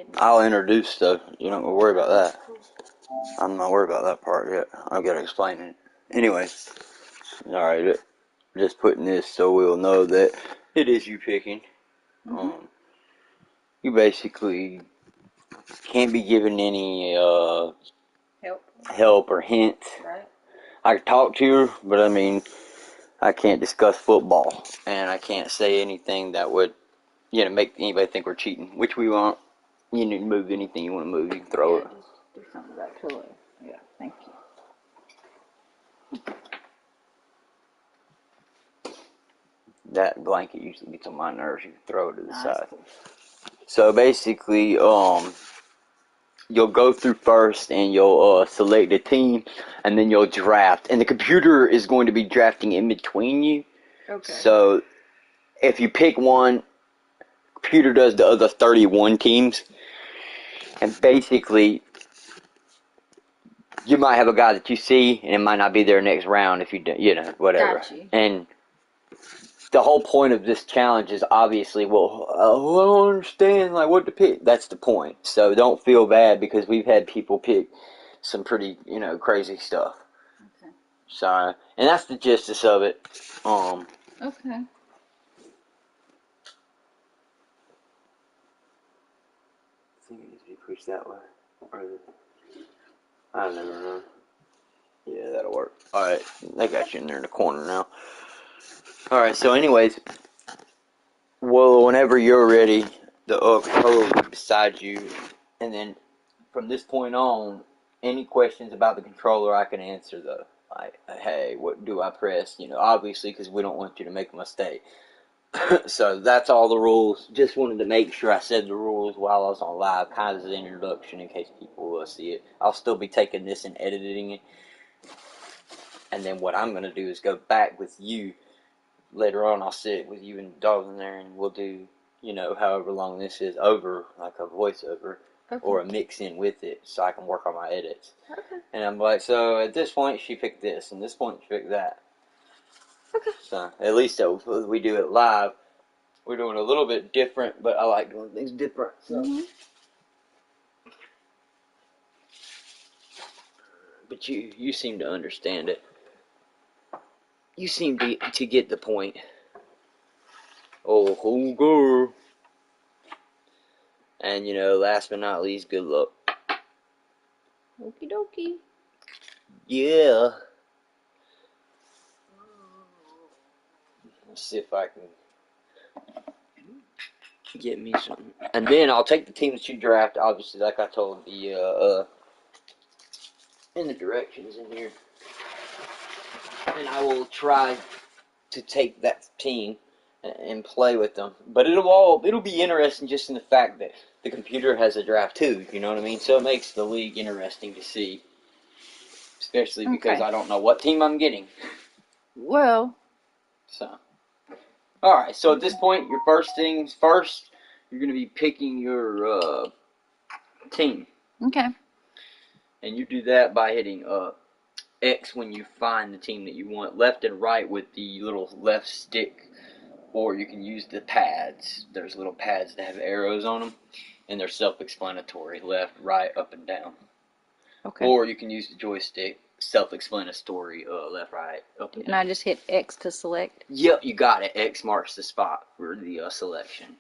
ahead. I'll introduce stuff. You don't worry about that. I'm not worried about that part yet. I've got to explain it. Anyway, alright, just putting this so we'll know that it is you picking. You basically can't be given any help or hints. Right. I can talk to you, but I mean, I can't discuss football, and I can't say anything that would, make anybody think we're cheating, which we won't. You need to move anything you want to move, you can throw it. Just do something about pillow. Yeah, thank you. That blanket usually gets on my nerves. You can throw it to the side. Cool. So basically, you'll go through first, and you'll select a team, and then you'll draft. And the computer is going to be drafting in between you. Okay. So if you pick one, computer does the other 31 teams, and basically you might have a guy that you see, and it might not be there next round if you do, whatever. Gotcha. And the whole point of this challenge is obviously, I don't understand, like, what to pick. That's the point. So don't feel bad, because we've had people pick some pretty, crazy stuff. Okay. So, and that's the gist of it. Okay. I think it needs to be pushed that way. I never know. Yeah, that'll work. Alright, I got you in there in the corner now. Alright, so anyways, whenever you're ready, the controller will be beside you, and then from this point on, any questions about the controller, I can answer those. Like, hey, what do I press? Obviously, because we don't want you to make a mistake. So that's all the rules. Just wanted to make sure I said the rules while I was on live, kind of as an introduction in case people will see it. I'll still be taking this and editing it. And then what I'm going to do is go back with you. Later on, I'll sit with you and the dog in there, and we'll do, however long this is over, like a voiceover, or a mix in with it, so I can work on my edits. Okay. And I'm like, so at this point, she picked this, and this point, she picked that. Okay. So at least we do it live. We're doing a little bit different, but I like doing things different. So. But you seem to understand it. You seem to get the point. Oh, girl. And, last but not least, good luck. Okie dokie. Yeah. Let's see if I can get me something. And then I'll take the team that you draft, obviously, like I told the, in the directions in here. And I will try to take that team and play with them. But it'll be interesting just in the fact that the computer has a draft too, you know what I mean? So it makes the league interesting to see. Especially because I don't know what team I'm getting. Well. So. Alright, so at this point, your first things first, you're going to be picking your team. Okay. And you do that by hitting X when you find the team that you want, left and right with the little left stick, or you can use the pads. There's little pads that have arrows on them, and they're self-explanatory, left, right, up, and down. Okay. Or you can use the joystick, self-explanatory, left, right, up, and down. And I just hit X to select? Yep, you got it. X marks the spot for the selection.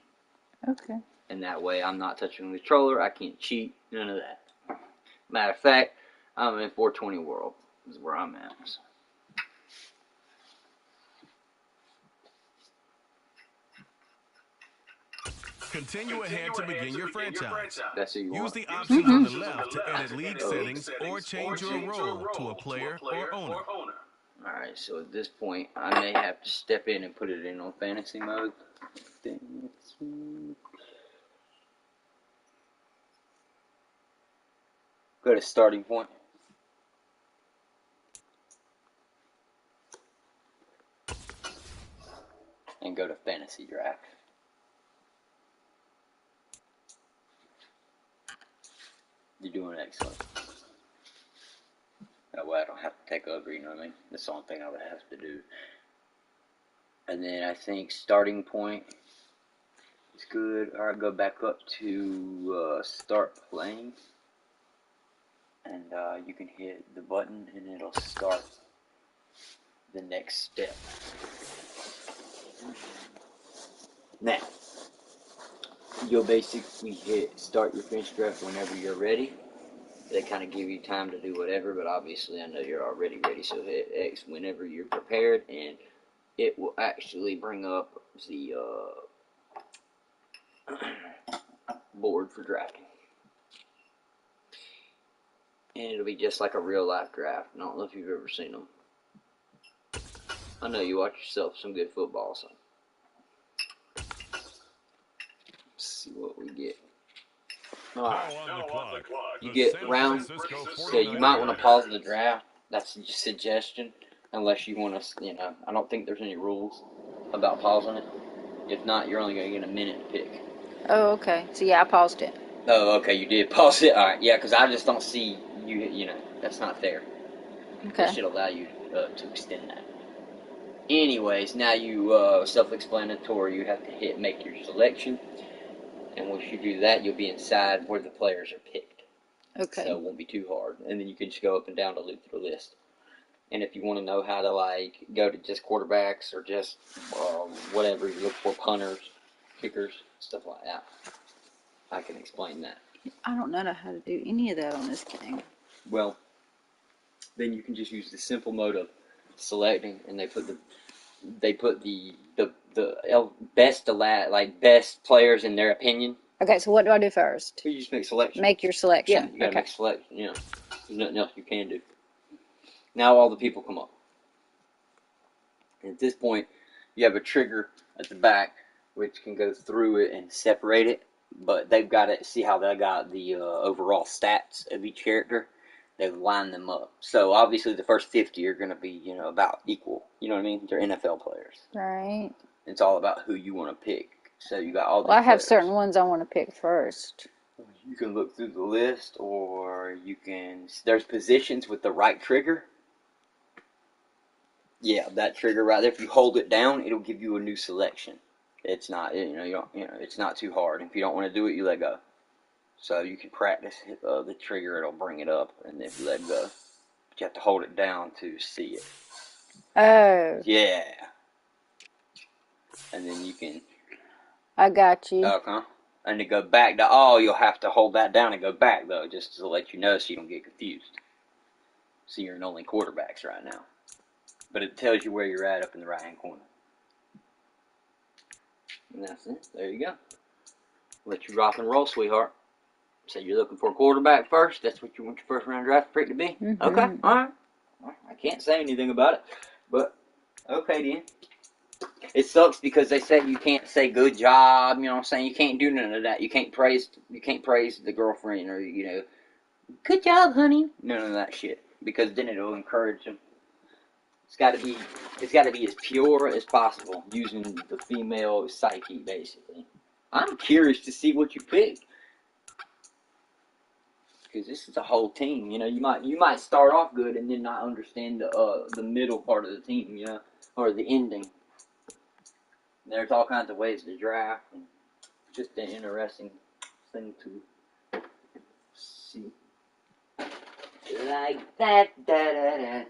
Okay. And that way I'm not touching the controller, I can't cheat, none of that. Matter of fact, I'm in 420 world, is where I'm at. So. Continue ahead to begin your franchise. That's who you Use want. the options on the left to edit league settings or change your role to a player or owner. Alright, so at this point, I may have to step in and put it in on fantasy mode. Go to starting point. And go to fantasy draft. You're doing excellent. That way I don't have to take over, you know what I mean? That's the only thing I would have to do. And then I think starting point is good. Alright, go back up to start playing. And you can hit the button and it'll start the next step. Now, you'll basically hit start your bench draft whenever you're ready. They kind of give you time to do whatever, but obviously I know you're already ready, so hit X whenever you're prepared, and it will actually bring up the board for drafting. And it'll be just like a real life draft. I don't know if you've ever seen them. I know you watch yourself some good football, so let's see what we get. Alright, you get round, so you might want to pause the draft. That's a suggestion, unless you want to, I don't think there's any rules about pausing it. If not, you're only going to get a minute to pick. Oh, okay. So yeah, I paused it. Oh, okay, you did pause it. Alright, yeah, because I just don't see you, that's not fair. Okay. It should allow you to extend that. Anyways, now you, self-explanatory, you have to hit make your selection. And once you do that, you'll be inside where the players are picked. Okay. So it won't be too hard. And then you can just go up and down to loop through the list. And if you want to know how to, go to just quarterbacks or just whatever you look for, punters, kickers, stuff like that, I can explain that. I don't know how to do any of that on this game. Well, then you can just use the simple mode of selecting, and they put the best players in their opinion. Okay, so what do I do first? You just make selection. Make your selection. Yeah, you gotta make a selection. There's nothing else you can do. Now all the people come up. And at this point, you have a trigger at the back, which can go through it and separate it. But they've got to see how they got the overall stats of each character. They've lined them up. So obviously the first 50 are going to be, about equal. You know what I mean? They're NFL players. Right. It's all about who you want to pick. So you got all these Well, I have players. certain ones I want to pick first. You can look through the list, or you can. There's positions with the right trigger. Yeah, that trigger right there. If you hold it down, it'll give you a new selection. It's not, it's not too hard. If you don't want to do it, you let go. So you can practice the trigger. It'll bring it up, and if you let go, but you have to hold it down to see it. Oh. Yeah. And then you can. I got you. Okay. And to go back to you'll have to hold that down and go back, though, just to let you know so you don't get confused. So you're in only quarterbacks right now. But it tells you where you're at up in the right-hand corner. And that's it. There you go. Let you rock and roll, sweetheart. So you're looking for a quarterback first? That's what you want your first round draft pick to be? Mm-hmm. Okay, all right. I can't say anything about it. But, okay then. It sucks because they say you can't say good job, you know what I'm saying? You can't do none of that. You can't praise the girlfriend or, good job, honey. None of that shit. Because then it'll encourage them. It's got to be as pure as possible, using the female psyche, basically. I'm curious to see what you pick, because this is a whole team. You might start off good and then not understand the middle part of the team, or the ending. There's all kinds of ways to draft, and just an interesting thing to see. Like that, da da da.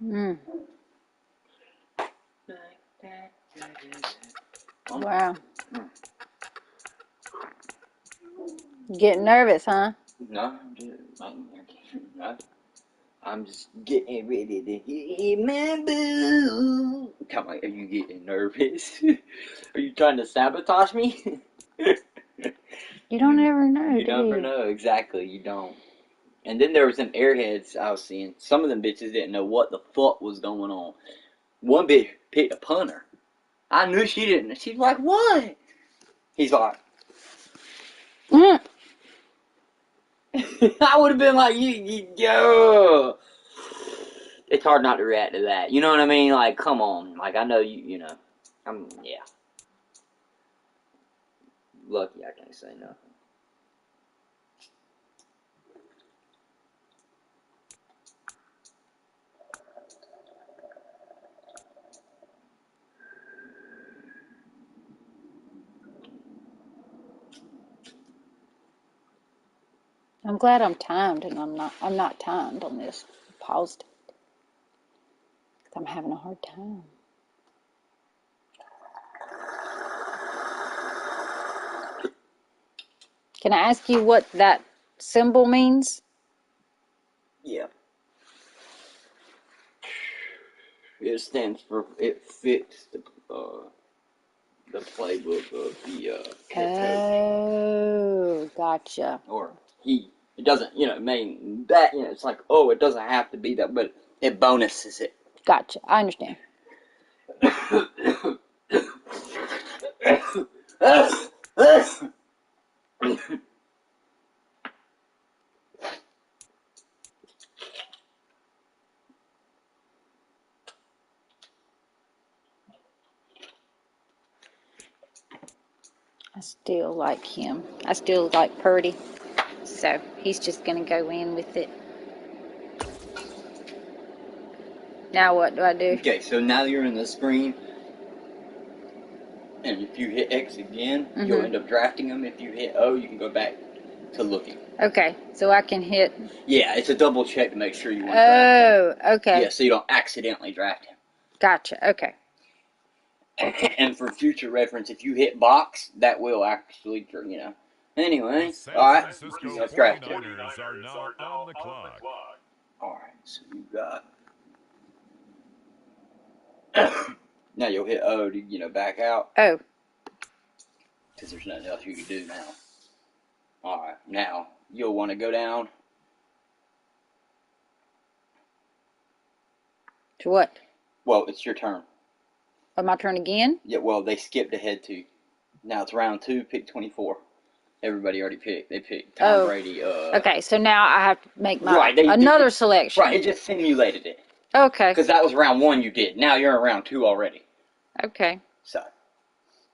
Mm. Wow. Getting nervous, huh? No, I'm just getting ready to hit my boo. Come on, are you getting nervous? Are you trying to sabotage me? You don't ever know, You never know, exactly, you don't. And then there was some airheads I was seeing. Some of them bitches didn't know what the fuck was going on. One bitch picked a punter. I knew she didn't. She's like, what? He's like, I would have been like, yo. it's hard not to react to that. You know what I mean? Like, come on. Like, I know you know. Yeah. Lucky I can't say nothing. I'm glad I'm timed and I'm not timed on this. Paused it. I'm having a hard time. Can I ask you what that symbol means? Yeah. It stands for, it fits the playbook of the head coach. Oh, gotcha. Or he. It doesn't, you know, mean that, you know, it's like, oh, it doesn't have to be that, but it bonuses it. Gotcha. I understand. I still like him. I still like Purdy. So he's just going to go in with it. Now what do I do? Okay, so now you're in the screen, and if you hit X again, you'll end up drafting them. If you hit O, you can go back to looking. Okay, so I can hit. Yeah, it's a double check to make sure you want to draft him. Oh, okay. Yeah, so you don't accidentally draft him. Gotcha. Okay. And for future reference, if you hit box, that will actually, you know. Anyway, The San all right, Francisco let's draft him. 49ers are now on the clock. All right, so you got. Now you'll hit O to, you know, back out. Oh. Because there's nothing else you can do now. All right, now you'll want to go down. To what? Well, it's your turn. Oh, my turn again? Yeah, well, they skipped ahead to. Now it's round 2, pick 24. Everybody already picked. They picked Tom Brady. Okay, so now I have to make my another selection. Right, it just simulated it. Okay. Because that was round 1 you did. Now you're in round 2 already. Okay. So,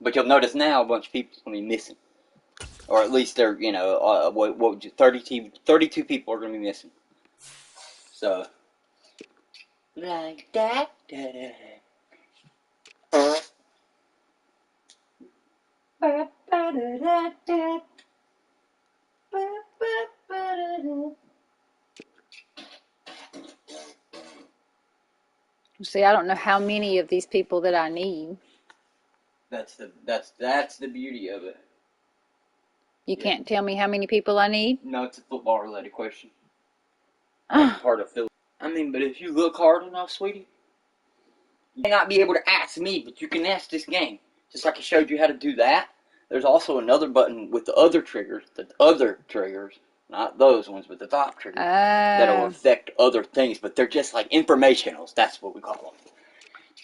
but you'll notice now a bunch of people's going to be missing. Or at least they're, you know, what would you, 32 people are going to be missing. So, like that. See, I don't know how many of these people that I need. That's the beauty of it. You can't tell me how many people I need? No, it's a football related question. Like part of Philly. I mean, but if you look hard enough, sweetie, you may not be able to ask me, but you can ask this game. Just like I showed you how to do that. There's also another button with the other triggers, not those ones, but the top triggers, that'll affect other things, but they're just like informationals. That's what we call them.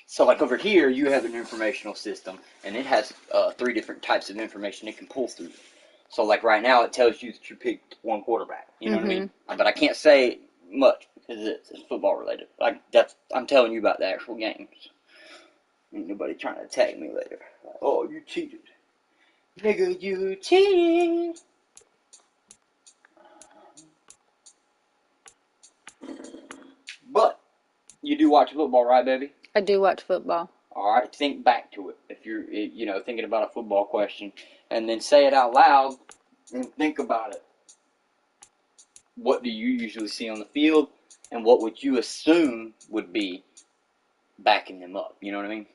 So like over here, you have an informational system, and it has 3 different types of information it can pull through. So like right now, it tells you that you picked one quarterback. You know what I mean? But I can't say much because it's football related. Like I'm telling you about the actual games. Ain't nobody trying to attack me later. Like, oh, you cheated. Nigga, you cheated. But you do watch football, right, baby? I do watch football. All right, think back to it. If you're, you know, thinking about a football question, and then say it out loud and think about it. What do you usually see on the field, and what would you assume would be backing them up? You know what I mean?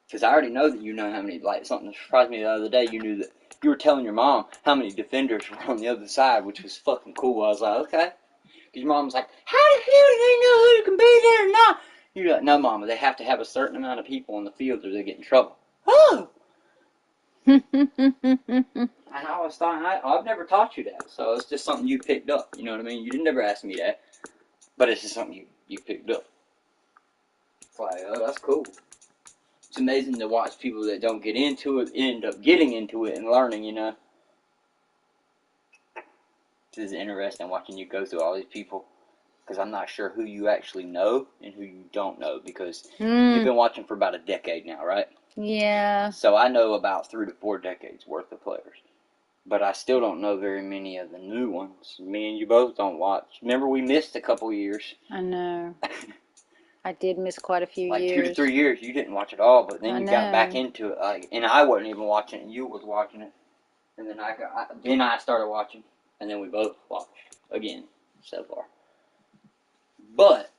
Because I already know that you know how many, like, something surprised me the other day, you knew that you were telling your mom how many defenders were on the other side, which was fucking cool. I was like, okay. Because your mom was like, how the hell do they know who can be there or not? You're like, no, Mama, they have to have a certain amount of people on the field or they get in trouble. Oh! And I always thought, I've never taught you that, so it's just something you picked up. You know what I mean? You didn't ever ask me that, but it's just something you picked up. It's like, oh, that's cool. It's amazing to watch people that don't get into it end up getting into it and learning, you know? This is interesting watching you go through all these people. because I'm not sure who you actually know and who you don't know, because you've been watching for about a decade now, right? Yeah. So I know about 3 to 4 decades worth of players. But I still don't know very many of the new ones. Me and you both don't watch. Remember, we missed a couple years. I know. I did miss quite a few like years. 2 to 3 years, you didn't watch it all, but then I you know. got back into it. And I wasn't even watching it, and you was watching it. And then I started watching, and then we both watched again so far. But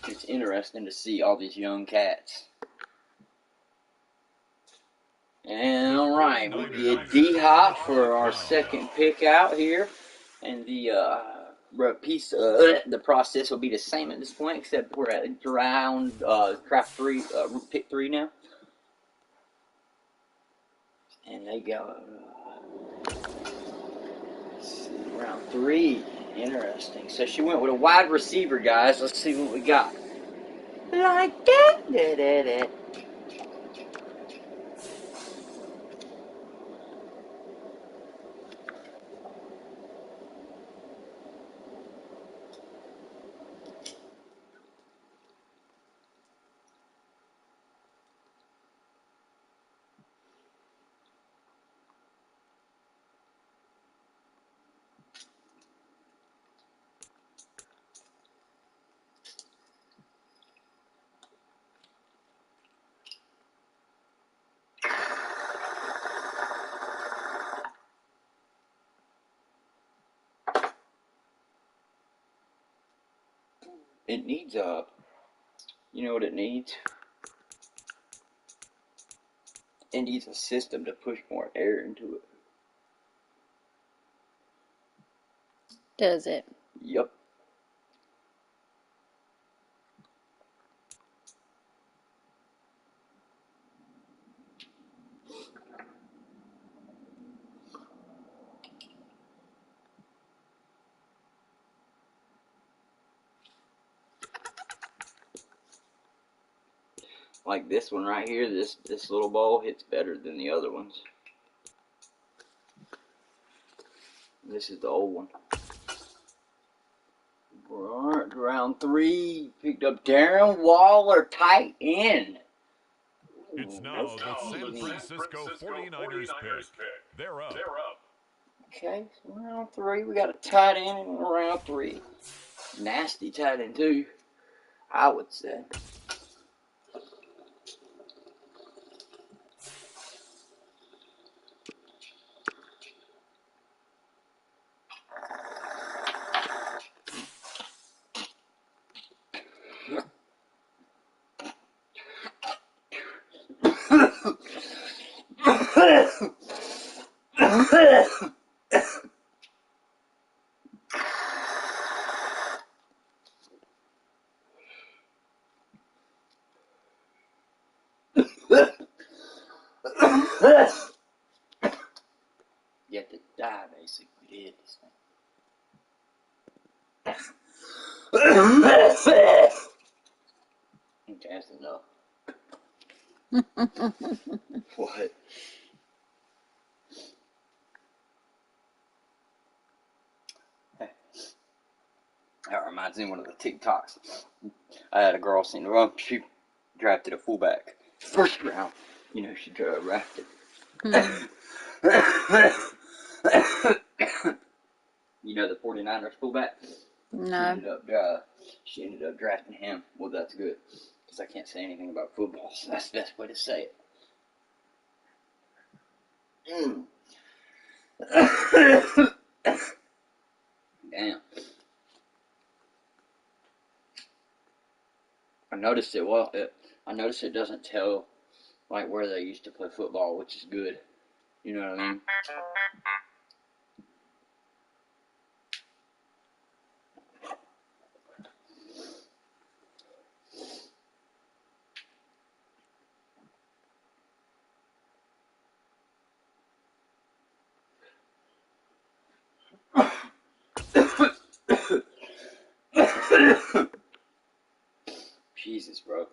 it's interesting to see all these young cats. And all right, we get D-Hop for our second pick out here, and the process will be the same at this point, except we're at round draft 3, pick 3 now. And they go round 3. Interesting. So she went with a wide receiver, guys. Let's see what we got. Like that. It needs you know what it needs? It needs a system to push more air into it. Does it? Yep. Like this one right here, this little ball hits better than the other ones. This is the old one. Alright, round 3, picked up Darren Waller, tight end. It's now the San Francisco 49ers pick. They're up. Okay, so round 3, we got a tight end in round 3. Nasty tight end too, I would say. You have to die, basically, to hit this thing. Okay, that's enough. What? That reminds me of one of the TikToks. I had a girl seen the run. She drafted a fullback. First round. You know, she drafted. You know the 49ers fullback? No. She ended up drafting him. Well, that's good, because I can't say anything about football, so that's the best way to say it. Damn. I noticed it doesn't tell like where they used to play football, which is good. You know what I mean? Jesus, bro.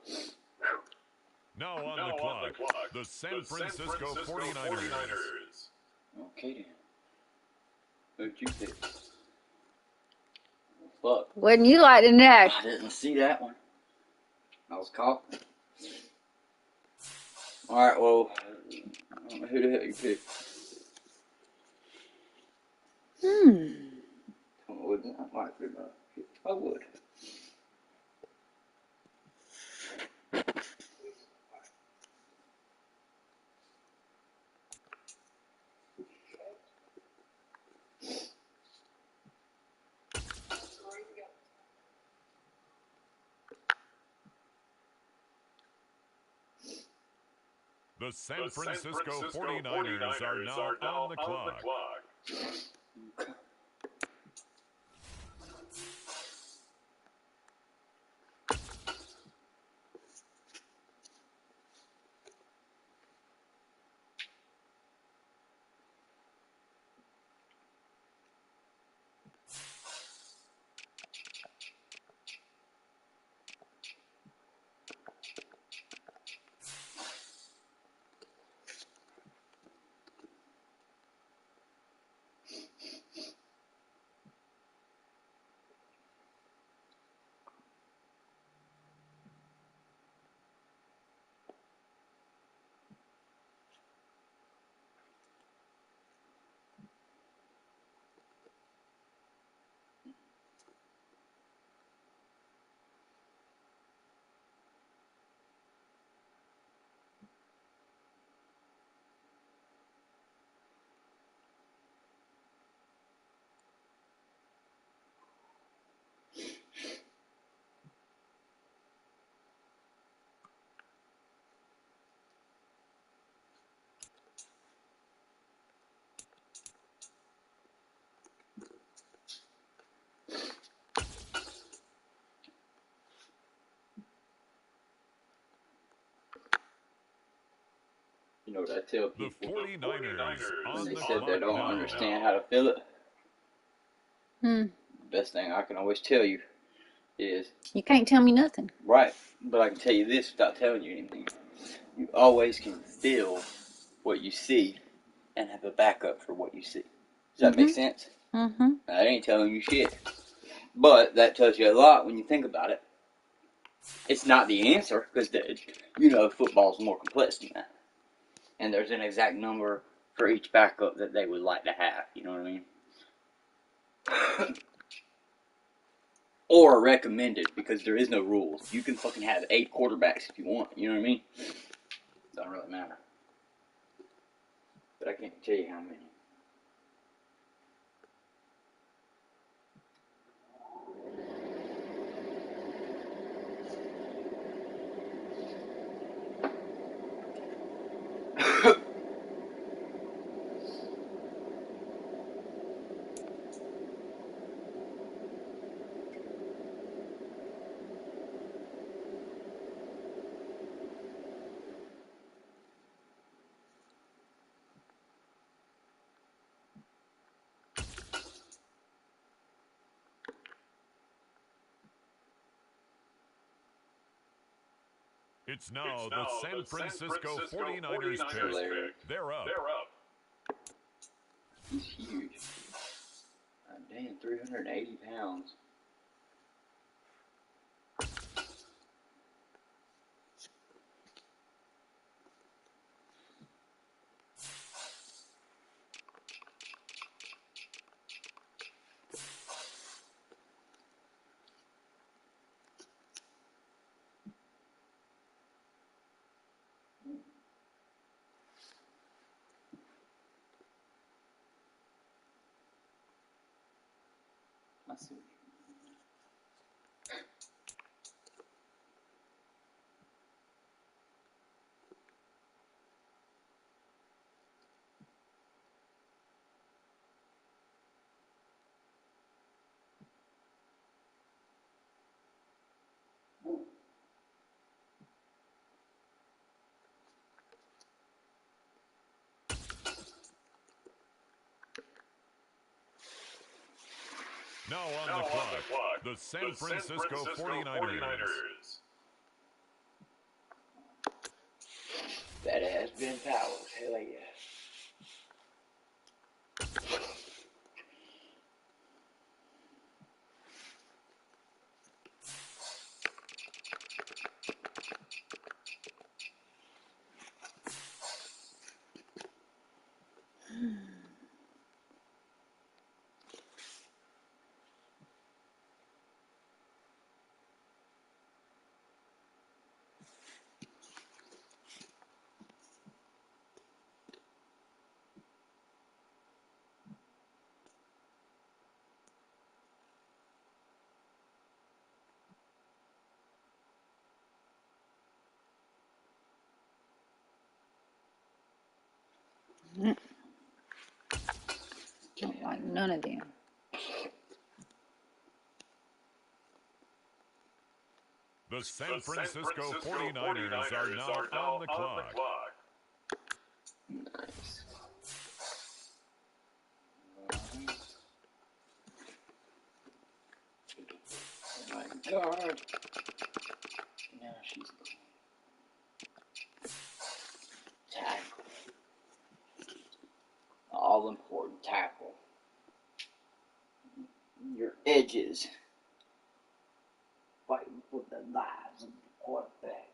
Now on the clock, the San Francisco 49ers. Okay, then. Who'd you pick? Fuck. Wouldn't you like to know? I didn't see that one. I was caught. Alright, well, who the hell you pick? I wouldn't. I might pick I would. The San Francisco 49ers are now on the clock. You know what I tell The people 49ers when on they the said clock they don't now. understand how to feel it? The best thing I can always tell you is You can't tell me nothing. right, but I can tell you this without telling you anything. You always can feel what you see and have a backup for what you see. Does that make sense? Mm-hmm. I ain't telling you shit. But that tells you a lot when you think about it. It's not the answer, because, football's more complex than that. And there's an exact number for each backup that they would like to have, you know what I mean? Or recommended, because there is no rules. You can fucking have 8 quarterbacks if you want, you know what I mean? Doesn't really matter. But I can't tell you how many. It's now the San Francisco 49ers pick. They're up. He's huge. Damn, 380 pounds. I see. Now on the clock, the San Francisco 49ers. That has been Powers. Hell yeah. Don't like none of them. The San Francisco 49ers are now on the clock. Nice. Oh my God. Now she's tackle. All important tackle. Your edges. Fighting for the lives of the quarterback.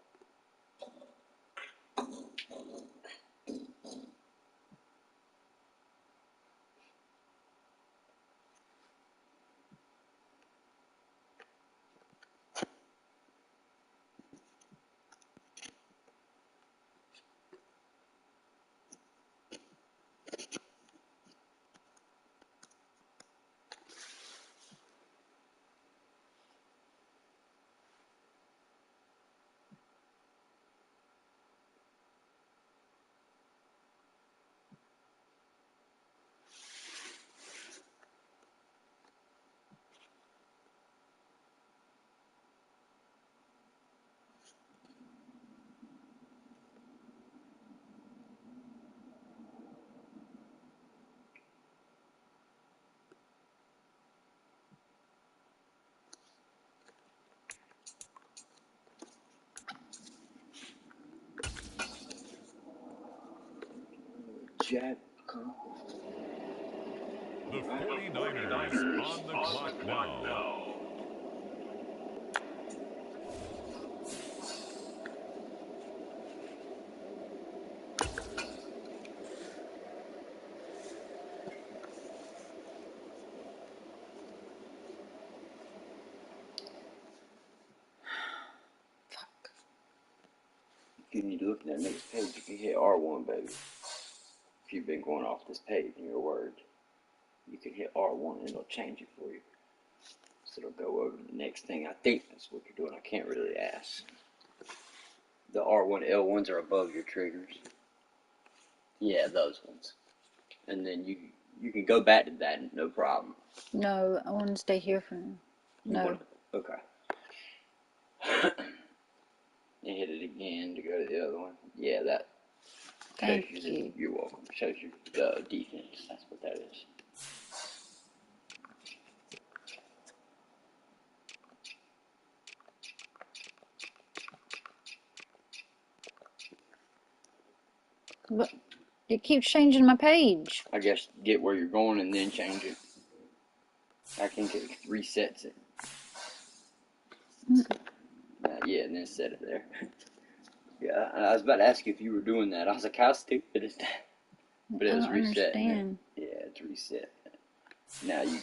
Jack. The 49ers on the clock now. You need to look at that next page. You can hit R1, baby. If you've been going off this page in your word, you can hit R1 and it'll change it for you. So it'll go over to the next thing. I think that's what you're doing. I can't really ask. The R1, L1s are above your triggers. Yeah, those ones. And then you can go back to that, no problem. No, I want to stay here for now. No. Okay. And hit it again to go to the other one. Yeah, that. Thank you. You're welcome. Shows you the defense. That's what that is. But it keeps changing my page. I guess get where you're going and then change it. I think it resets it. Yeah, and then set it there. Yeah, I was about to ask you if you were doing that. I was like, how stupid is that? But it was reset. Understand. Yeah, it's reset. Now you.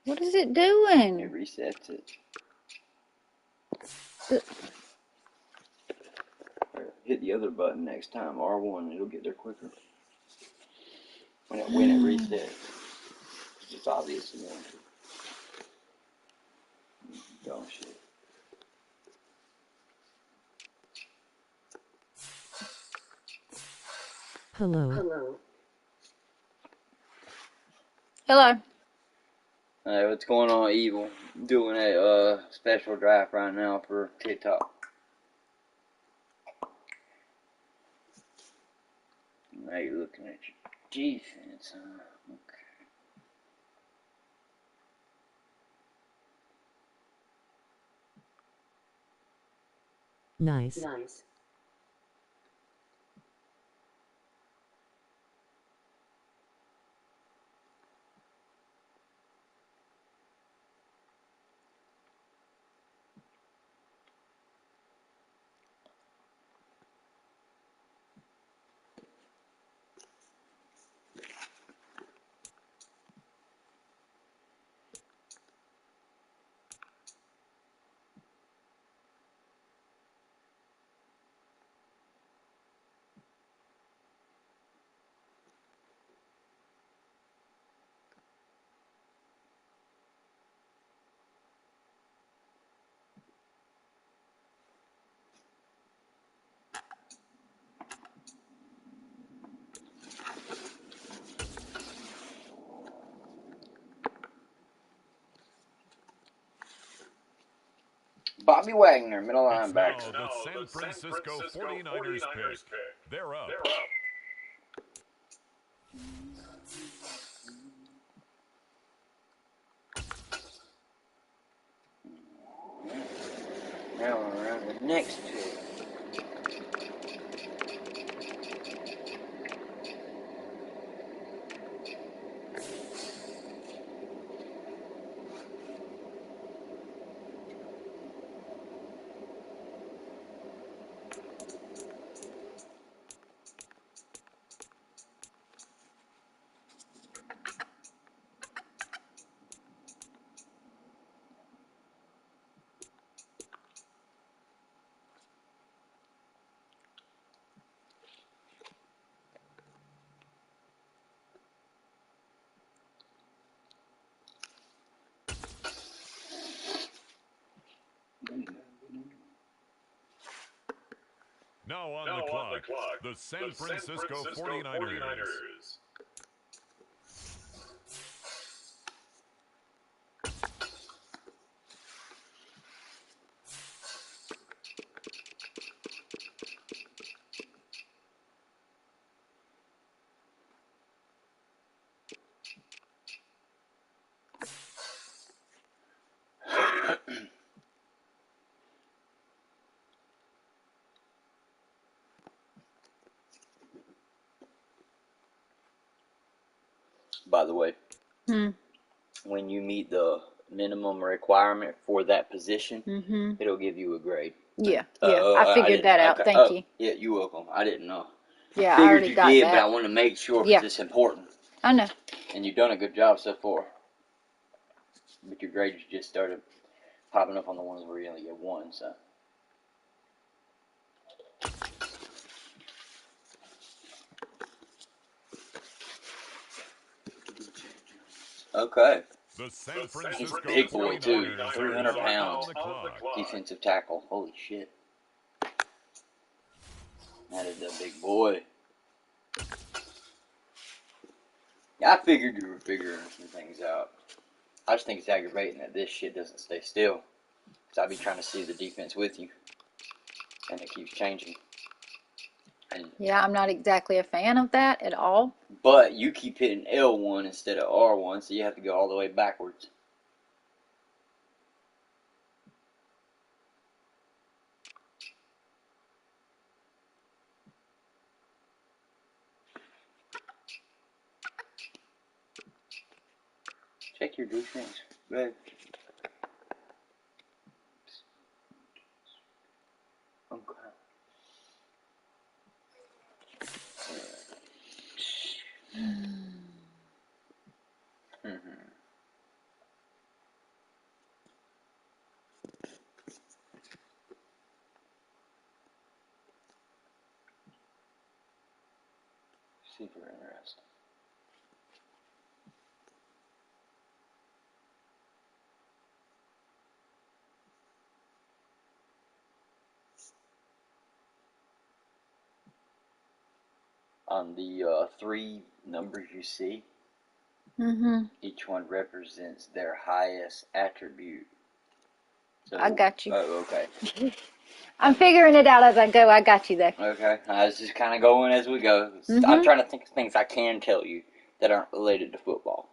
What is it doing? It resets it. Hit the other button next time, R1, it'll get there quicker. When it resets. It's obvious, you know. Dumb shit. Hello. Hello. Hey, what's going on, Evil? Doing a special draft right now for TikTok. Now you're looking at your defense, huh? Okay. Nice. Bobby Wagner, middle It's now linebacker. the San Francisco 49ers pick. They're up. Now we're on the next pick. Now on the clock, the San Francisco 49ers. By the way, when you meet the minimum requirement for that position, it'll give you a grade. Yeah, I figured that out. Thank you. Yeah, you're welcome. I didn't know. Yeah, Figured I already you got did, that. but I want to make sure because it's important. I know. And you've done a good job so far. But your grades just started popping up on the ones where you only get one, so. Okay. The San Francisco He's a big boy, too. 49ers 300 are pounds. on the clock. Defensive tackle. Holy shit. That is a big boy. Yeah, I figured you were figuring some things out. I just think it's aggravating that this shit doesn't stay still. Because I be trying to see the defense with you. And it keeps changing. And, Yeah, I'm not exactly a fan of that at all. but you keep hitting L1 instead of R1, so you have to go all the way backwards. Check your defense. Good. Okay. Super interesting. On the 3 numbers you see, each one represents their highest attribute. So, I got you. Oh, okay. I'm figuring it out as I go. I got you there. Okay. I was just kind of going as we go. I'm trying to think of things I can tell you that aren't related to football.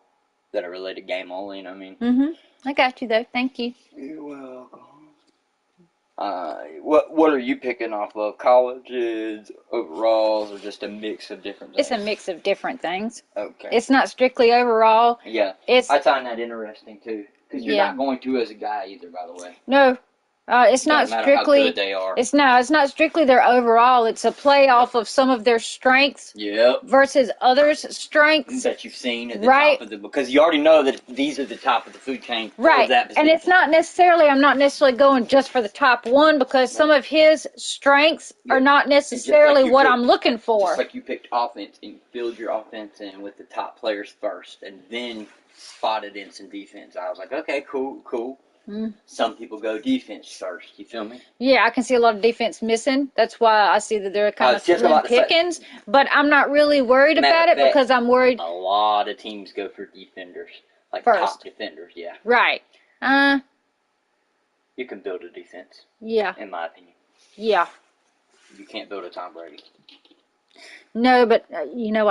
That are related game only, you know what I mean? I got you though. Thank you. You're welcome. What are you picking off of? Colleges, overalls, or just a mix of different things? It's a mix of different things. Okay. It's not strictly overall. Yeah. It's I find that interesting too, because you're not going to as a guy either. By the way. No. It's not Doesn't matter strictly. how good they are. It's not strictly their overall. It's a play off of some of their strengths versus others' strengths that you've seen at the top of the, because you already know that these are the top of the food chain for that position. And it's not necessarily. I'm not necessarily going just for the top one because some of his strengths are not necessarily what I'm looking for. Just like you picked offense and filled your offense in with the top players first, and then spotted in some defense. I was like, okay, cool. Some people go defense first. You feel me? Yeah, I can see a lot of defense missing. That's why I see that they're kind of slim pickings. But I'm not really worried about it because I'm worried. A lot of teams go for defenders, like top defenders. Yeah. Right. You can build a defense. Yeah. In my opinion. Yeah. You can't build a Tom Brady. No, but I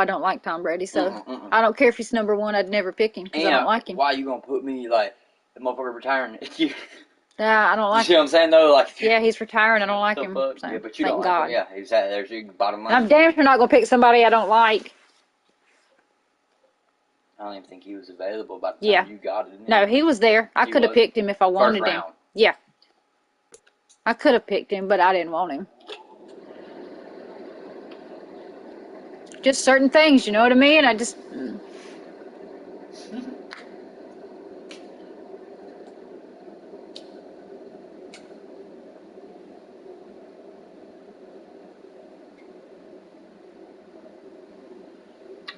don't like Tom Brady, so I don't care if he's number one. I'd never pick him because I don't like him. Why you gonna put me like the motherfucker retiring? Yeah, I don't like him. You see what I'm saying though? Like, yeah, he's retiring. I don't like him. So, So, yeah, but you thank don't God. like him. Yeah, exactly. There's your bottom line. I'm damn sure not gonna pick somebody I don't like. I don't even think he was available by the time you got it. No, he was there. I could have picked him if I wanted him. Yeah. I could have picked him, but I didn't want him. Just certain things, you know what I mean? I just...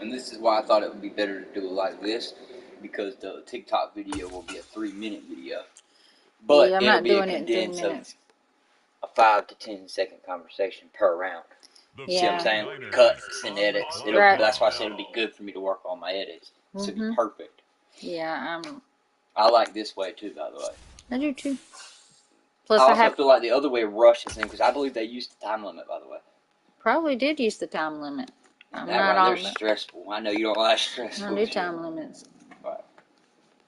And this is why I thought it would be better to do it like this, because the TikTok video will be a 3-minute video. But I'm it'll not be a doing it in 3 condense minutes. of a 5 to 10 second conversation per round. See what I'm saying? Cuts and edits. That's why I said it'll be good for me to work on my edits. This will be perfect. Yeah, I like this way too, by the way. I do too. Plus, I also feel like the other way rushes in, because I believe they used the time limit, by the way. Probably did use the time limit. I'm that not right on there's stressful. I know you don't like stressful. I don't do time limits. But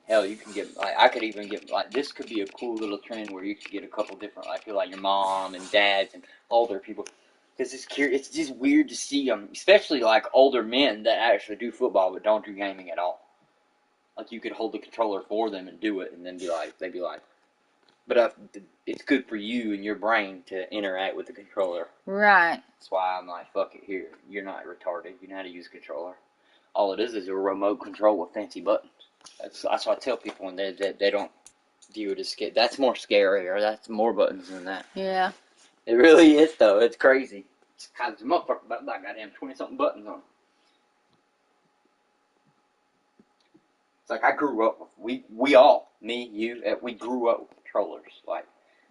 hell, you can get, like, I could even get, like, this could be a cool little trend where you could get a couple different, like, your mom and dads and older people. Because it's just weird to see them, especially, like, older men that actually do football but don't do gaming at all. Like, you could hold the controller for them and do it, and then they'd be like, but it's good for you and your brain to interact with the controller. Right. That's why I'm like, fuck it, here. You're not retarded. You know how to use a controller. All it is a remote control with fancy buttons. That's what I tell people when they don't view it as scary. That's more scary, or that's more buttons than that. Yeah. It really is, though. It's crazy. It's kind of a motherfucker, but like goddamn 20-something buttons on it. It's like I grew up with, we all, me, you, we grew up with controllers. Like,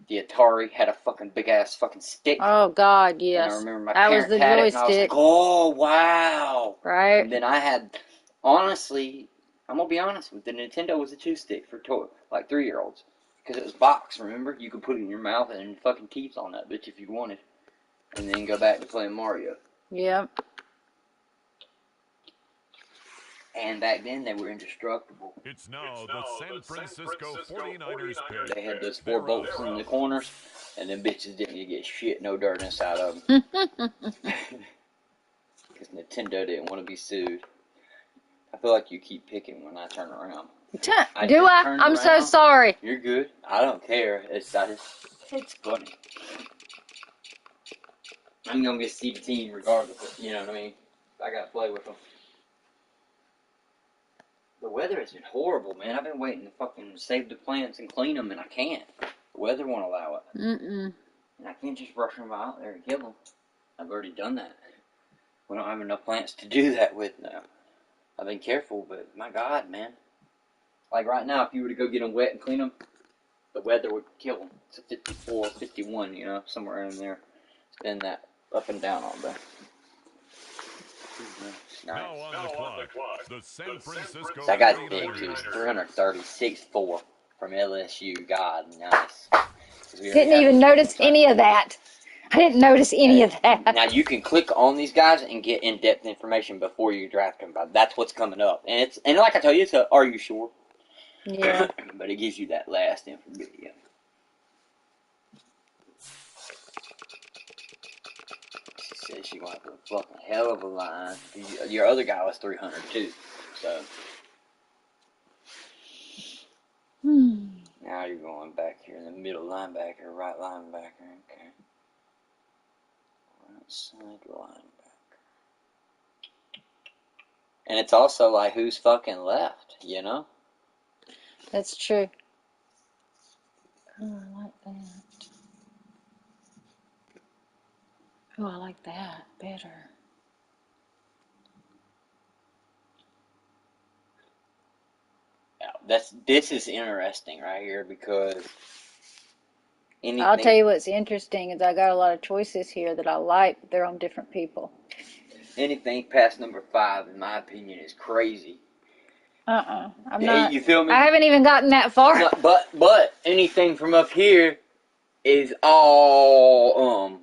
the Atari had a fucking big-ass fucking stick. Oh, God, yes. And I remember my parents had it, and I was like, oh, wow. Right. And then I had, honestly, I'm going to be honest with you, the Nintendo was a 2-stick for, like, 3-year-olds. Because it was boxed, remember? You could put it in your mouth and fucking teeth on that bitch if you wanted. And then go back to playing Mario. Yep. And back then, they were indestructible. It's now the San Francisco 49ers pick. They had those 4 bolts in the corners, and them bitches didn't get shit, no dirt inside of them. Because Nintendo didn't want to be sued. I feel like you keep picking when I turn around. Do I? I'm so sorry. You're good. I don't care. It's funny. I'm going to get Steve Team regardless. You know what I mean? I got to play with them. The weather has been horrible, man. I've been waiting to fucking save the plants and clean them, and I can't. The weather won't allow it. And I can't just rush them out there and kill them. I've already done that. We don't have enough plants to do that with now. I've been careful, but my God, man. Like right now, if you were to go get them wet and clean them, the weather would kill them. It's a 54, 51, you know, somewhere in there. It's been that up and down all day. Nice. Now on the clock, the San Francisco That guy's big, too. 336'4" from LSU. God, nice. Didn't even notice any of that. I didn't notice any of that. Now, you can click on these guys and get in-depth information before you draft them. That's what's coming up. And like I tell you, it's a, are you sure? Yeah. But it gives you that last information. She says she went for a fucking hell of a line. Your other guy was 300 too. So. Now you're going back here in the middle linebacker, right linebacker. Okay. Side linebacker. And it's also like who's fucking left, you know? That's true. Oh, I like that. Oh, I like that better. Yeah, this is interesting right here because I'll tell you what's interesting is I got a lot of choices here that I like, but they're on different people. Anything past number 5, in my opinion, is crazy. I'm not. You feel me? I haven't even gotten that far. No, but anything from up here is all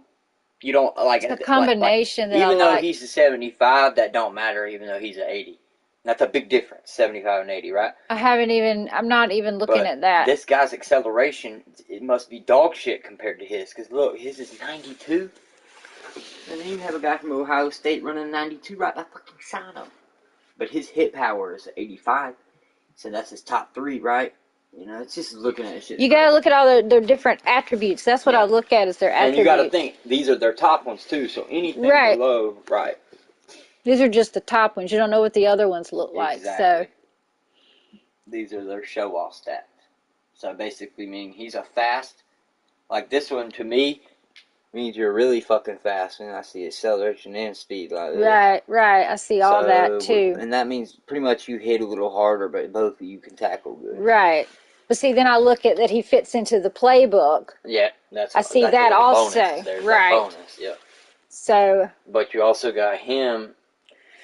you don't like. It's a combination that I even though like. he's a 75, that don't matter. Even though he's an 80, that's a big difference. 75 and 80, right? I'm not even looking at that. This guy's acceleration, it must be dog shit compared to his. Because look, his is 92. And then you have a guy from Ohio State running 92 right by fucking sign him. But his hit power is 85. So that's his top 3, right? You know, it's just looking at shit. You gotta look at all their different attributes. That's what I look at, is their attributes. And you gotta think, these are their top ones too. So anything below, right. These are just the top ones. You don't know what the other ones look like. So these are their show-off stats. So basically meaning he's a fast, like this one to me, means you're really fucking fast. And I see acceleration and speed like this. Right. I see all that too. And that means pretty much you hit a little harder, but both of you can tackle good. Right. But see, then I look at that he fits into the playbook. Yeah, I see that also. Bonus. There's right. That bonus, yeah. So. But you also got him,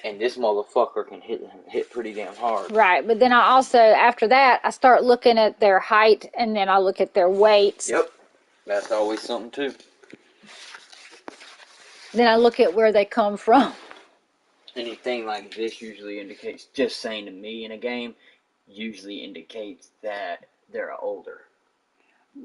and this motherfucker can hit pretty damn hard. Right, but then I also, after that, I start looking at their height, and then I look at their weights. Yep, that's always something too. Then I look at where they come from. Anything like this usually indicates, just saying to me in a game, usually indicates that they're older.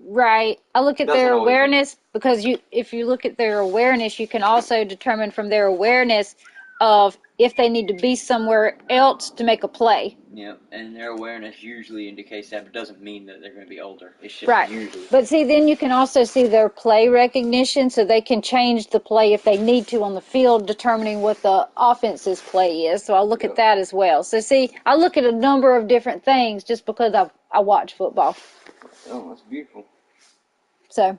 Right. I look at their awareness, because if you look at their awareness, you can also determine from their awareness of if they need to be somewhere else to make a play. Yep, and their awareness usually indicates that, but doesn't mean that they're going to be older. It's just usually. But see, then you can also see their play recognition, so they can change the play if they need to on the field, determining what the offense's play is. So I'll look at that as well. So see, I look at a number of different things just because I watch football. Oh, that's beautiful. So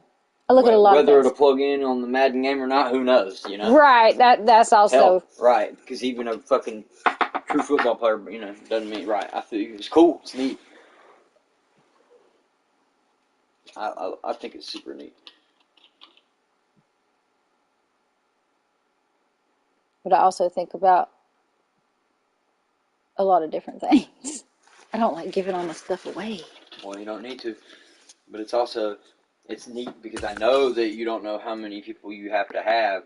I look at a lot of things. Whether it'll plug in on the Madden game or not, who knows, you know? Right, that's also... Hell, right, because even a fucking true football player, you know, doesn't mean right. I think it's cool, it's neat. I think it's super neat. But I also think about a lot of different things. I don't like giving all my stuff away. Well, you don't need to. But it's also, it's neat because I know that you don't know how many people you have to have,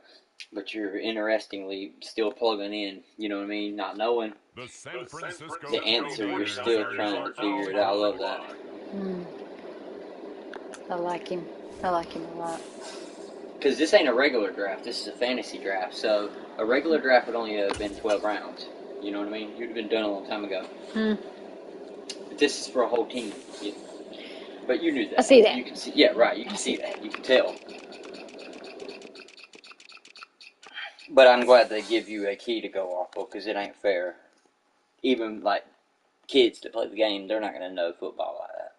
but you're interestingly still plugging in, you know what I mean? Not knowing the answer, you're still trying to figure it out. I love that. I like him. I like him a lot. Because this ain't a regular draft, this is a fantasy draft. So a regular draft would only have been 12 rounds. You know what I mean? You'd have been done a long time ago. But this is for a whole team. But you knew that. I see that. You can see, yeah, right. You can see that. You can tell. But I'm glad they give you a key to go off of, because it ain't fair. Even like kids that play the game, they're not going to know football like that.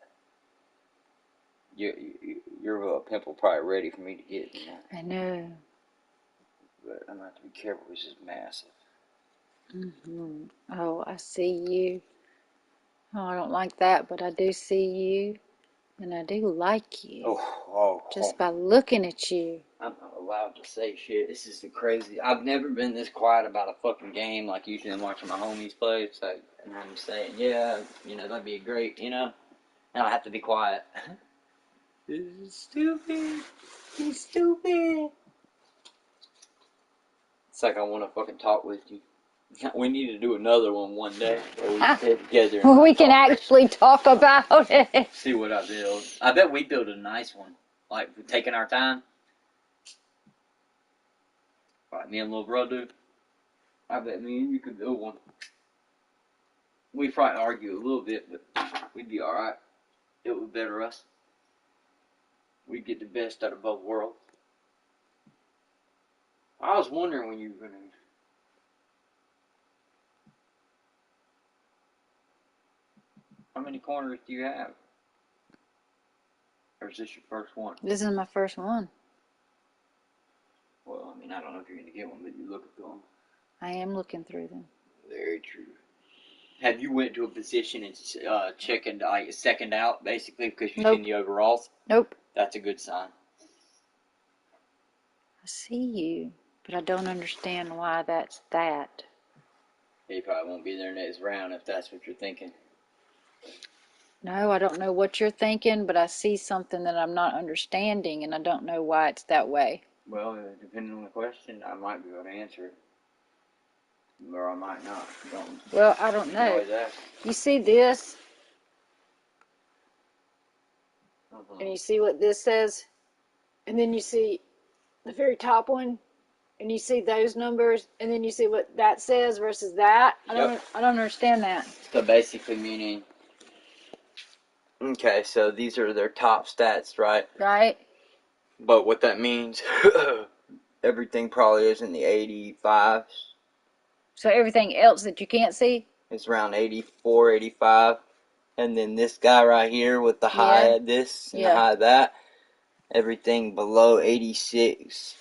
Your pimple probably ready for me to get. You know? I know. But I'm going to have to be careful. This is massive. Oh, I see you. Oh, I don't like that, but I do see you. And I do like you. Just by looking at you. I'm not allowed to say shit. This is the crazy. I've never been this quiet about a fucking game. Like usually I'm watching my homies play. So, and I'm saying, yeah, you know, that'd be great, you know. And I have to be quiet. This is stupid. He's stupid. It's like I want to fucking talk with you. We need to do another one day where we sit together. Where we can actually talk about it. See what I build. I bet we build a nice one. Like, taking our time. Like me and little brother. I bet me and you could build one. We'd probably argue a little bit, but we'd be alright. It would better us. We'd get the best out of both worlds. I was wondering when you were going to... How many corners do you have? Or is this your first one? This is my first one. Well, I mean, I don't know if you're going to get one, but you look at them. I am looking through them. Very true. Have you went to a position and checking like second out, basically, because you've seen the overalls? Nope. That's a good sign. I see you, but I don't understand why that's that. He probably won't be there next round if that's what you're thinking. No, I don't know what you're thinking, but I see something that I'm not understanding, and I don't know why it's that way. Well, depending on the question, I might be able to answer it. Or I might not. Well, I don't You can know. always ask. You see this, Uh-huh. and you see what this says, and then you see the very top one, and you see those numbers, and then you see what that says versus that. I don't understand that. So basically meaning, okay, so these are their top stats, right? Right? But what that means, everything probably is in the 85s. So everything else that you can't see? It's around 84, 85. And then this guy right here with the high at this and the high at that, everything below 86.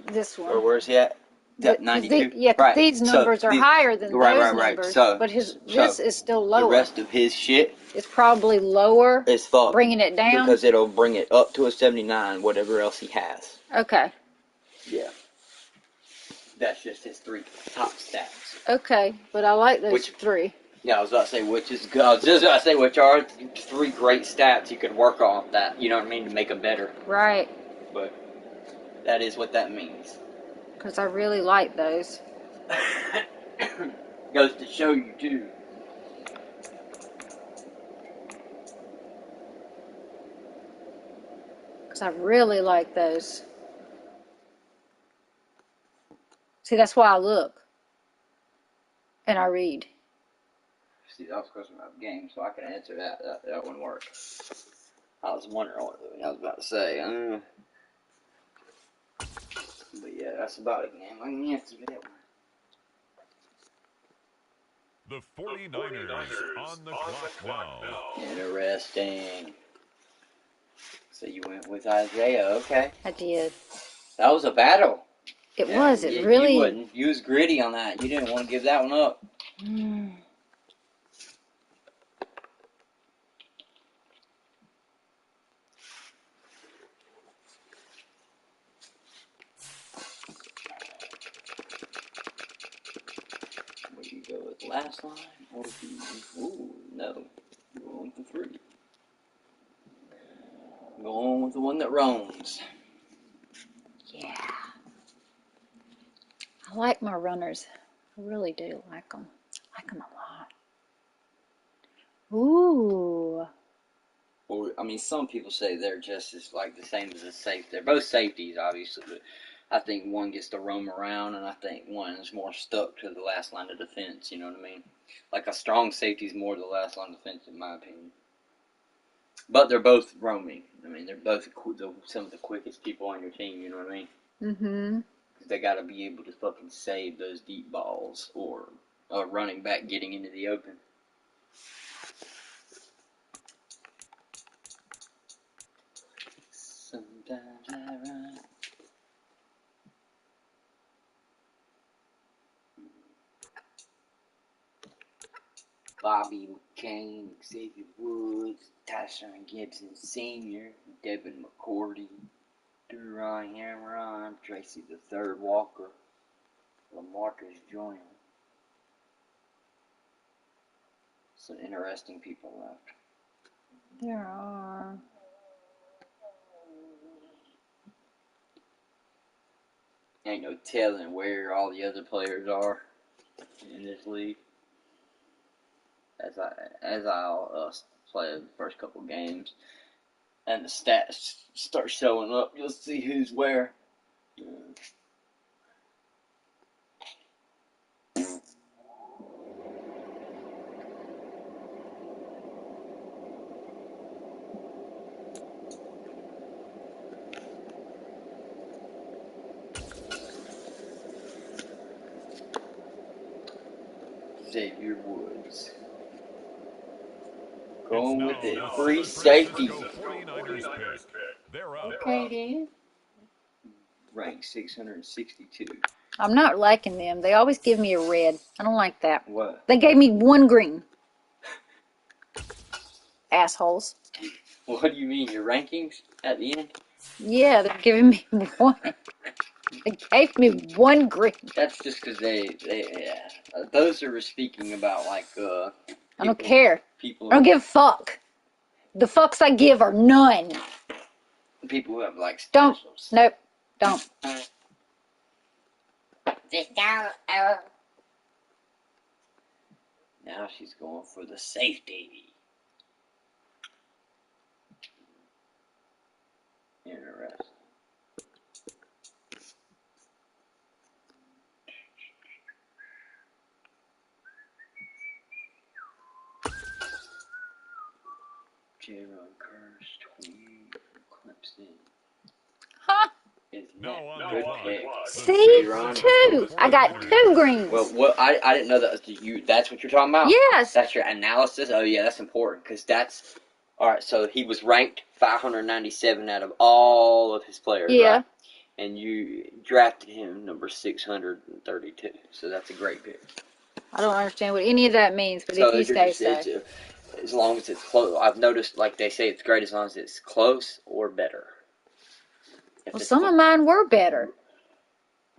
This one. Or where's he at? 92? Because these numbers are higher than those numbers. So, but this is still lower. The rest of his shit is probably lower. It's fucked. Bringing it down? Because it'll bring it up to a 79, whatever else he has. Okay. Yeah. That's just his 3 top stats. Okay, but I like those 3. Yeah, I was about to say which is good. I was just about to say which are 3 great stats you could work on that, you know what I mean, to make them better. Right. But that is what that means. Because I really like those. Goes to show you too. Because I really like those. See, that's why I look. And I read. See, that was a question about the game, so I can answer that. That wouldn't work. I was wondering what I was about to say. But yeah, that's about it, man. I can answer that one. The 49ers on the clock now. Interesting. So you went with Isaiah, okay. I did. That was a battle. It was. It really... You wouldn't. You was gritty on that. You didn't want to give that one up. What do you go with? Last line? Or do you... Ooh, no. Going with the 3. Going with the one that roams. Yeah. I like my runners. I really do like them. I like them a lot. Ooh. Well, I mean, some people say they're just as like the same as a safety. They're both safeties, obviously, but I think one gets to roam around, and I think one is more stuck to the last line of defense. You know what I mean? Like a strong safety is more the last line of defense, in my opinion. But they're both roaming. I mean, they're both some of the quickest people on your team. You know what I mean? Mm-hmm. Because they got to be able to fucking save those deep balls or a running back getting into the open. Sometimes I run. Bobby McCain, Xavier Woods, Tyson Gibson Sr., Devin McCourty, Duran Hamron, Tracy the Third Walker, LaMarcus Joyner. Some interesting people left. There are. Ain't no telling where all the other players are in this league. As I'll play the first couple games, and the stats start showing up, you'll see who's where. Xavier Woods. Going with it. Free safety. 49ers pick. They're up. Okay, then. Ranked 662. I'm not liking them. They always give me a red. I don't like that. What? They gave me 1 green. Assholes. What do you mean? Your rankings at the end? Yeah, they're giving me 1. They gave me 1 green. That's just because those are speaking about like I don't care. People. I don't give a fuck. The fucks I give are none. People who have like Don't. specials. Nope. Don't. Now she's going for the safety. Interesting. J-Ron Curse, Tweed, Clemson. Huh? Good pick. See? 2. I got 2 greens. Well, I didn't know that was you. That's what you're talking about? Yes. That's your analysis? Oh, yeah, that's important because that's... All right, so he was ranked 597 out of all of his players, Yeah. right? And you drafted him number 632. So that's a great pick. I don't understand what any of that means, but So if you say so. As long as it's close. I've noticed, like they say, it's great as long as it's close or better. Well, some of mine were better.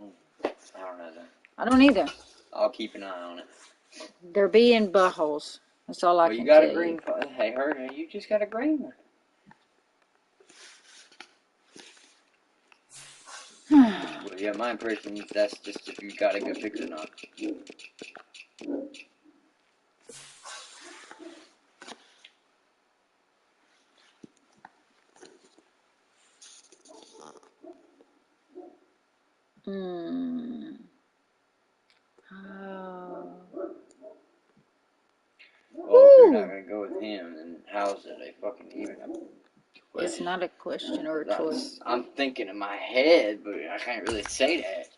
I don't know that. I don't either. I'll keep an eye on it. They're being buttholes. That's all I can tell you. You got a green. Hey, you just got a green one. Well, yeah, my impression is that's just if you got a good pick or not. Oh. Well, if you're not gonna go with him, then how's it a fucking even? It's not a question or a choice. I'm thinking in my head, but I can't really say that.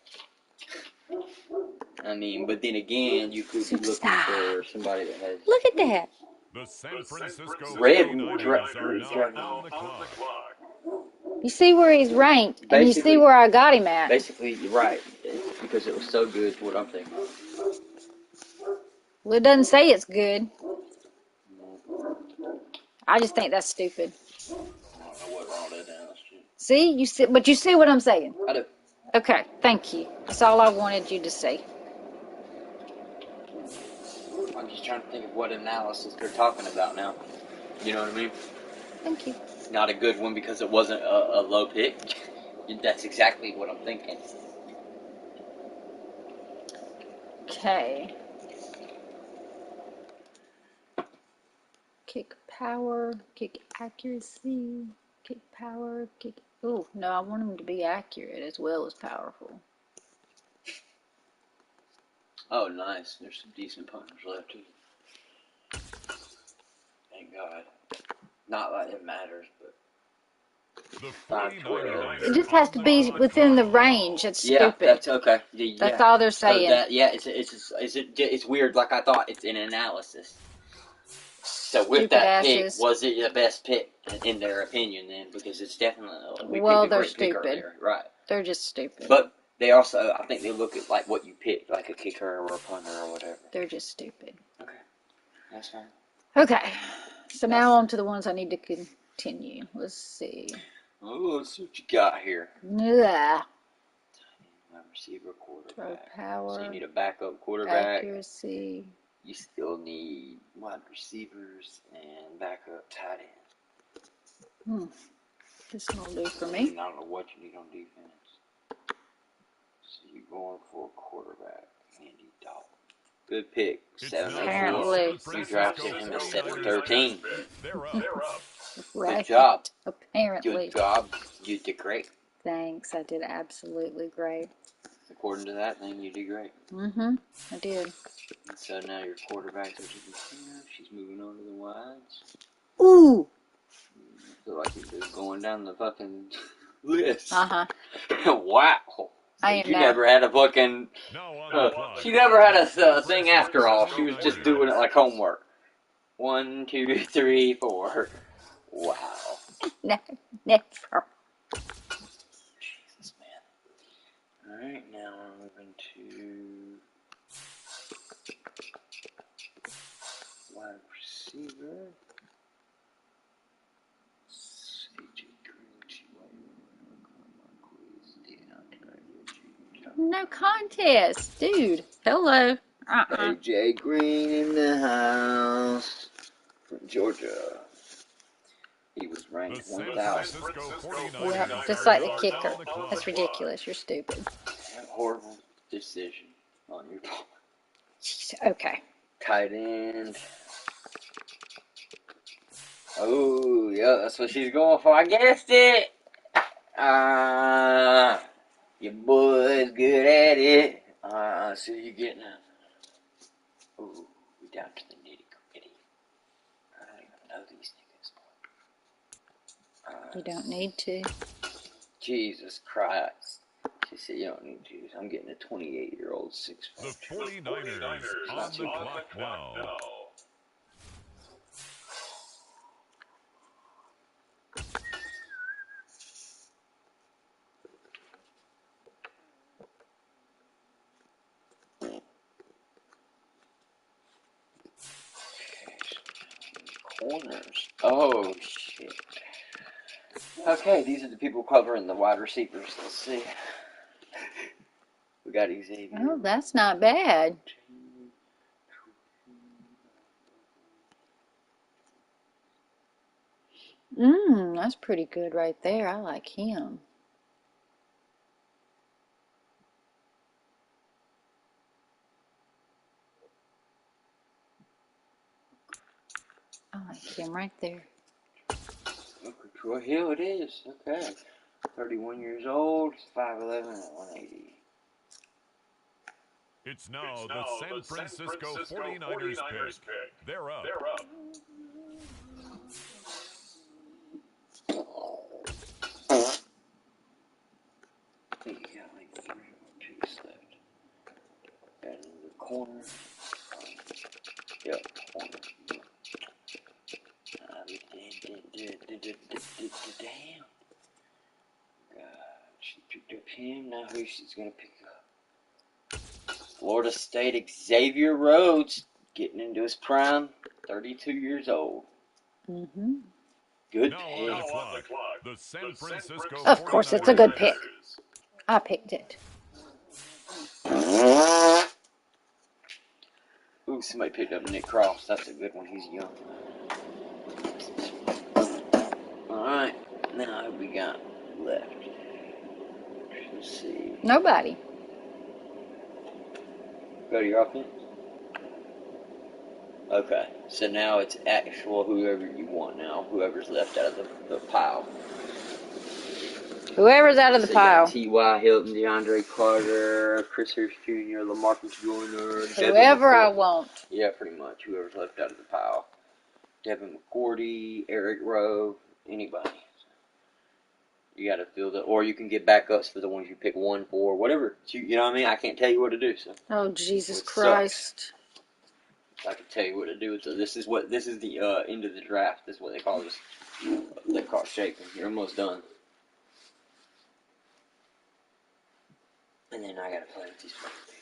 I mean, but then again, you could be looking for somebody that has. Look at that. The San Francisco Red 49ers are now on the clock. You see where he's ranked, and you see Basically- where I got him at. Basically, you're right. It's because it was so good. Is what I'm thinking. Well, it doesn't say it's good. I just think that's stupid. I don't know what wrong with that. See, but you see what I'm saying. I do. Okay, thank you. That's all I wanted you to see. I'm just trying to think of what analysis they're talking about now. You know what I mean? Thank you. Not a good one because it wasn't a low pick. That's exactly what I'm thinking. Okay. Kick power, kick accuracy, kick power, kick... Oh, no, I want him to be accurate as well as powerful. Oh, nice. There's some decent punters left, too. Thank God. Not like it matters, but... It just has to be within the range. It's stupid. Yeah, that's okay. Yeah. That's all they're saying. So it's weird. Like I thought, it's an analysis. So with Stupid that asses. pick, was it the best pick in their opinion? Then because it's definitely They're stupid. earlier. Right? They're just stupid. But they also, I think they look at like what you picked, like a kicker or a punter or whatever. They're just stupid. Okay, that's fine. Okay, so now on to the ones I need to continue. Let's see. Oh, let's see what you got here. Yeah. Wide receiver, quarterback. Throw power. So you need a backup quarterback. Accuracy. You still need wide receivers and backup tight ends. This won't do for me. I don't know what you need on defense. So you're going for a quarterback, Andy Dalton. Good pick. 704. You drafted him at 713. They're up. Right. Good job. Apparently. Good job. You did great. Thanks. I did absolutely great. According to that thing, you did great. I did. And so now your quarterback's at she's moving on to the wides. Ooh. I feel like you're just going down the fucking list. I Wow. am You now. never had a fucking... she never had a thing after all. She was just doing it like homework. 1, 2, 3, 4. Wow. Never. Jesus, man. Alright, now we're moving to... wide receiver. AJ Green, No contest, dude. Hello. AJ Green in the house from Georgia. He was ranked 1,000. Yep, just like the kicker. That's ridiculous. You're stupid. Horrible decision on your part. Okay. Tight end. Oh, yeah, that's what she's going for. I guessed it. Your boy's good at it. So you're getting a... Ooh, we down to the nitty-gritty. I don't even know these niggas. You don't need to. Jesus Christ. She said you don't need to. I'm getting a 28-year-old 6'4". The 49ers on the clock now. Corners. Oh, shit. Okay, these are the people covering the wide receivers. Let's see. We got Xavier. Oh, that's not bad. That's pretty good right there. I like him. I like him right there. Okay, Troy Hill it is. Okay. 31 years old, 5'11", and 180. It's now the San Francisco 49ers pick. They're up. I think you got like 3 more picks left. Got another corner. Yep, corner. Damn. She picked up him. Now who she's going to pick up? Florida State Xavier Rhodes getting into his prime. 32 years old. Good Now pick. on the clock, the San Francisco Of course, it's a good pick. I picked it. Ooh, somebody picked up Nick Cross. That's a good one. He's young. Alright, now who we got left? Let's see. Nobody. Go to your offense. Okay, so now it's actual whoever you want now. Whoever's left out of the pile. Whoever's out of the pile. T.Y. Hilton, DeAndre Carter, Chris Harris Jr., LaMarcus Joyner. Whoever I want. Yeah, pretty much. Whoever's left out of the pile. Devin McCourty, Eric Rowe, anybody. You got to fill the, or you can get backups for the ones you pick 1 for, whatever. You know what I mean? I can't tell you what to do. So. Oh, Jesus Christ. I can tell you what to do. So this is the end of the draft. This is what they call this. They call shaping. You're almost done. And then I got to play with these fucking people.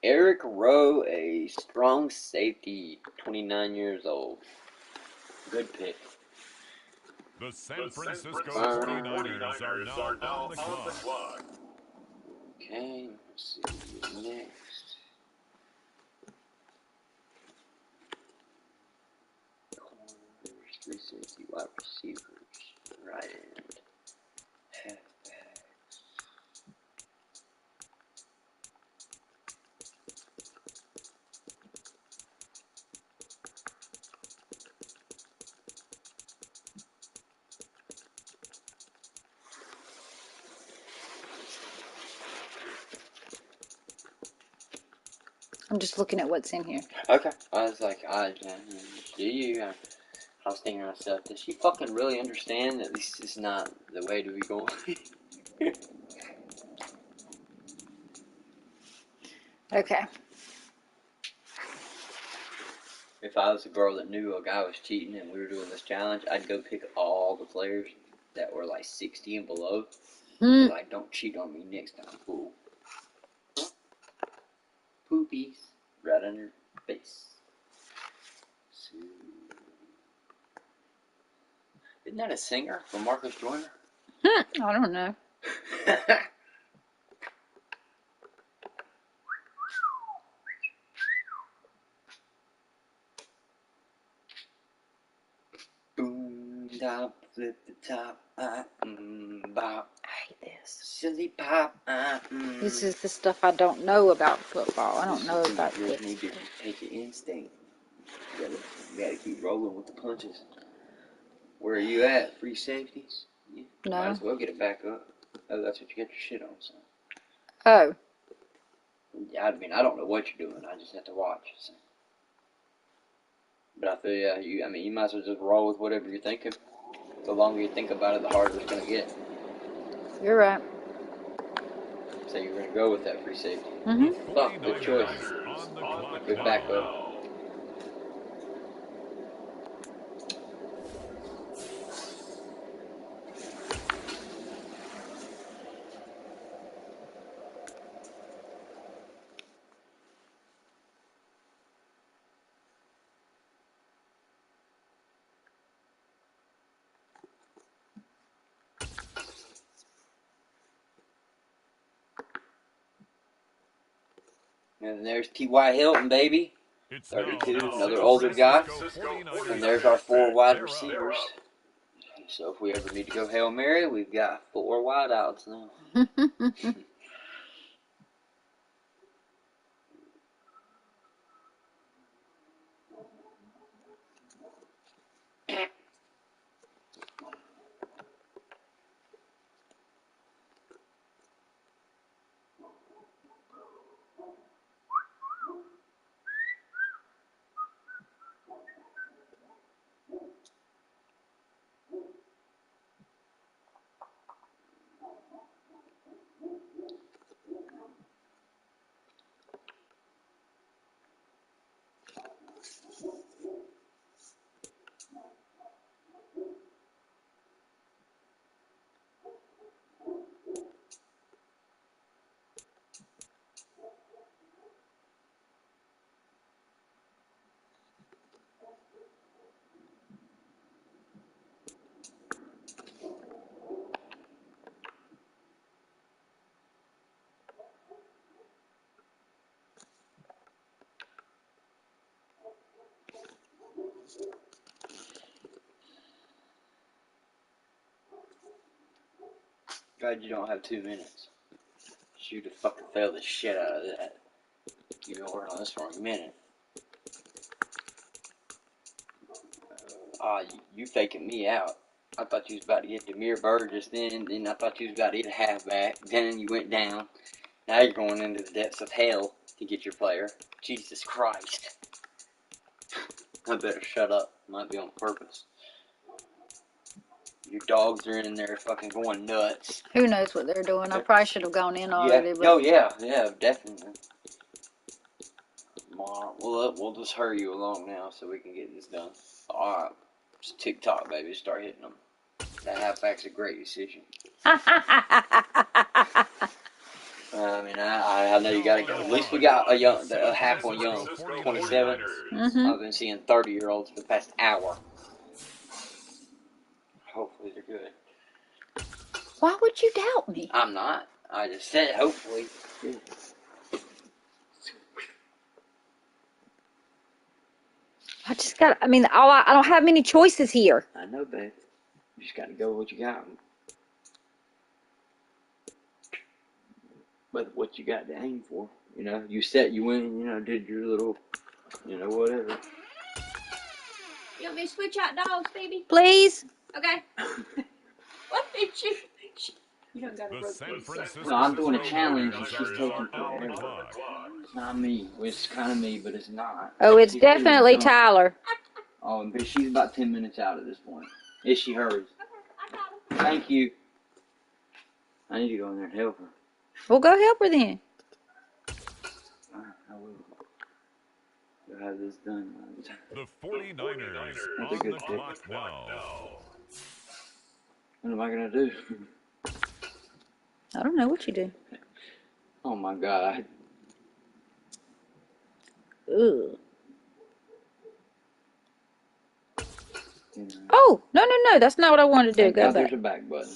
Eric Rowe, a strong safety, 29 years old. Good pick. The San Francisco 49ers are now on the clock. Okay, let's see next. Corners, 3 safety, wide receivers, right end, halfbacks. I'm just looking at what's in here. Okay, I was like, do you? I was thinking to myself, does she fucking really understand that this is not the way to be going? Okay. If I was a girl that knew a guy was cheating and we were doing this challenge, I'd go pick all the players that were like 60 and below. Hmm. Like, don't cheat on me next time, fool. Poopies right on your face. So, isn't that a singer from Marcus Joyner? I don't know. Boom, top, flip the top, bop. I hate this. Silly pop, This is the stuff I don't know about football. I don't know about You this. need to take your instinct. You gotta keep rolling with the punches. Where are you at? Free safeties? You No. might as well get it back up. Oh, that's what you get your shit on, son. Oh. I mean, I don't know what you're doing. I just have to watch. So. But I feel you might as well just roll with whatever you're thinking. The longer you think about it, the harder it's gonna get. You're right. So you're gonna go with that free safety. Mm-hmm. Fuck, good choice. On the clock Good backup. And there's T.Y. Hilton, baby. It's 32, now another San older guy. Francisco 49ers And there's our 4 wide they're up. receivers. So if we ever need to go Hail Mary, we've got 4 wideouts now. Glad you don't have 2 minutes. You'd have fucking failed the shit out of that. You've been working on this for a minute. You faking me out. I thought you was about to get Demir Bird just then I thought you was about to get a halfback. Then you went down. Now you're going into the depths of hell to get your player. Jesus Christ. I better shut up. Might be on purpose. Your dogs are in there fucking going nuts. Who knows what they're doing? I probably should have gone in already. Yeah. But... Oh, yeah, definitely. We'll just hurry you along now so we can get this done. Alright. It's TikTok, baby. Start hitting them. That halfback's a great decision. I know you gotta go. At least we got a half one young, 27. Mm-hmm. I've been seeing 30-year-olds for the past hour. Hopefully they're good. Why would you doubt me? I'm not. I just said hopefully. I don't have many choices here. I know, babe. You just gotta go with what you got. But what you got to aim for. You know, you went, did your little, whatever. You want me to switch out dogs, baby? Please? Okay. What did you? You don't got The San Francisco No, I'm doing a challenge and 49ers she's are taking now on the forever. clock. It's not me. Well, it's kind of me, but it's not. Oh, it's She's definitely pretty dumb. Tyler. Oh, but she's about 10 minutes out at this point. If she hurries. I got him. Thank you. I need to go in there and help her. Well, go help her then. I will. to have this done. The 49ers That's a on good the pick. clock now. What am I gonna do? I don't know what you do. Oh my god. Ugh. You know, Oh, no. That's not what I wanted to do. thank Go God back. there's a back button.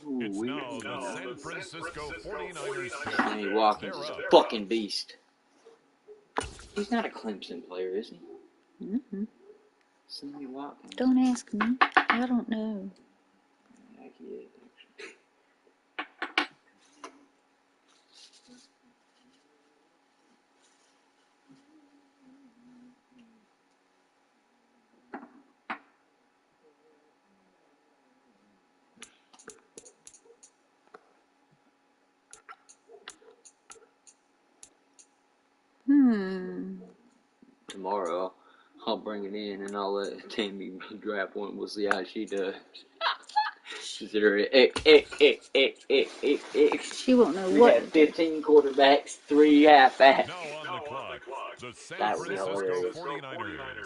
Ooh, It's now the San Francisco 49ers pick. Sammy Watkins is a fucking beast. He's not a Clemson player, is he? Mm-hmm. Sammy Watkins. Don't ask me. I don't know. Yeah, he is, actually. Tomorrow, I'll bring it in and I'll let Tammy draft one. We'll see how she does. Consider it. She won't know We what. had 15 quarterbacks, 3 halfbacks. Now on the clock, the San That would be Francisco hilarious. 49ers.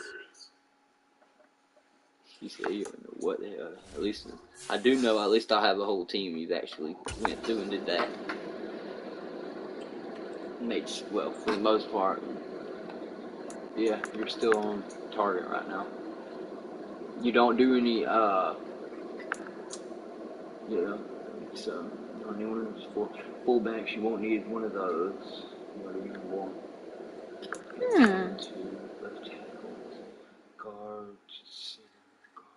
She said, you don't know what the hell. At least, I do know, at least I'll have the whole team you've actually went through and did that. Made, well, for the most part, yeah, you're still on target right now. You don't do any, so, on any one of those fullbacks, you won't need one of those. What are you going to want? Two left tackles, guards, center, guard.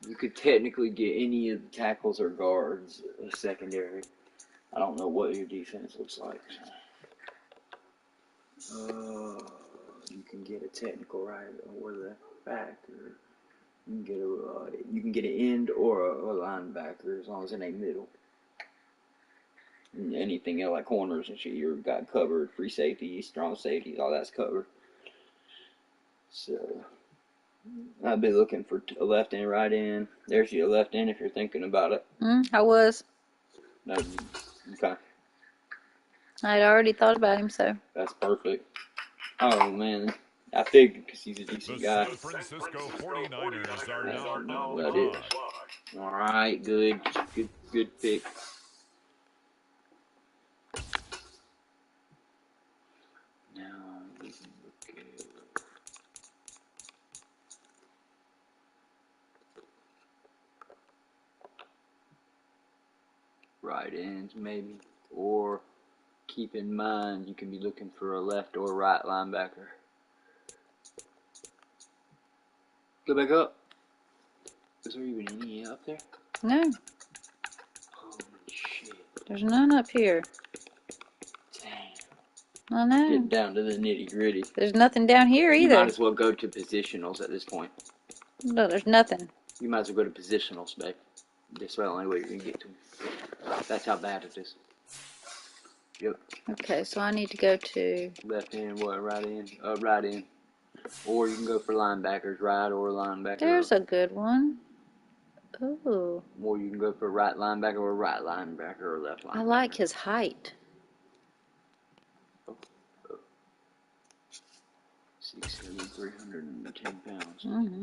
You could technically get any of the tackles or guards a secondary. I don't know what your defense looks like. You can get a technical right or left back, or you can get an end or a linebacker as long as it ain't middle. And anything else like corners and shit, you've got covered. Free safeties, strong safeties, all that's covered. So I'd be looking for a left end, right end. There's your left end if you're thinking about it. I was. No, okay, I'd already thought about him, so. that's perfect. Oh man, I figured because he's a The decent guy. San Francisco 49ers are now on the That is. clock. All right, good pick. Now we can look at right ends maybe, or keep in mind you can be looking for a left or right linebacker. Go back up. Is there even any up there? No, Holy shit. there's none up here. Damn. I know. Getting down to the nitty gritty. There's nothing down here You either. might as well go to positionals at this point. No, there's nothing. You might as well go to positionals, babe. That's the only way you can get to them. That's how bad it is. Yep. Okay, so I need to go to... Left end, what, right end? Right end. Or you can go for linebackers, right or linebacker. There's a good one. Ooh. Or you can go for right linebacker or right linebacker or left linebacker. I like his height. 6'7", 310 pounds. Mm-hmm.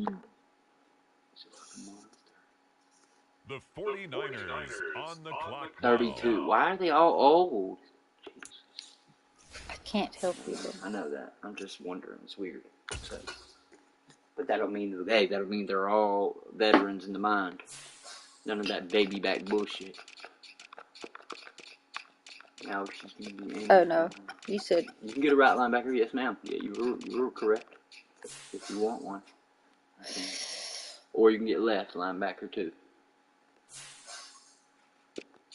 He's a fucking monster. The 49ers on the clock now. 32. Why are they all old? Jesus. I can't help you. I know that. I'm just wondering. It's weird. So, but that'll mean they're all veterans in the mind. None of that baby back bullshit. Now she's gonna be. Oh no, you said You can get a right linebacker. Yes, ma'am. Yeah, you were correct. If you want one, or you can get left linebacker too.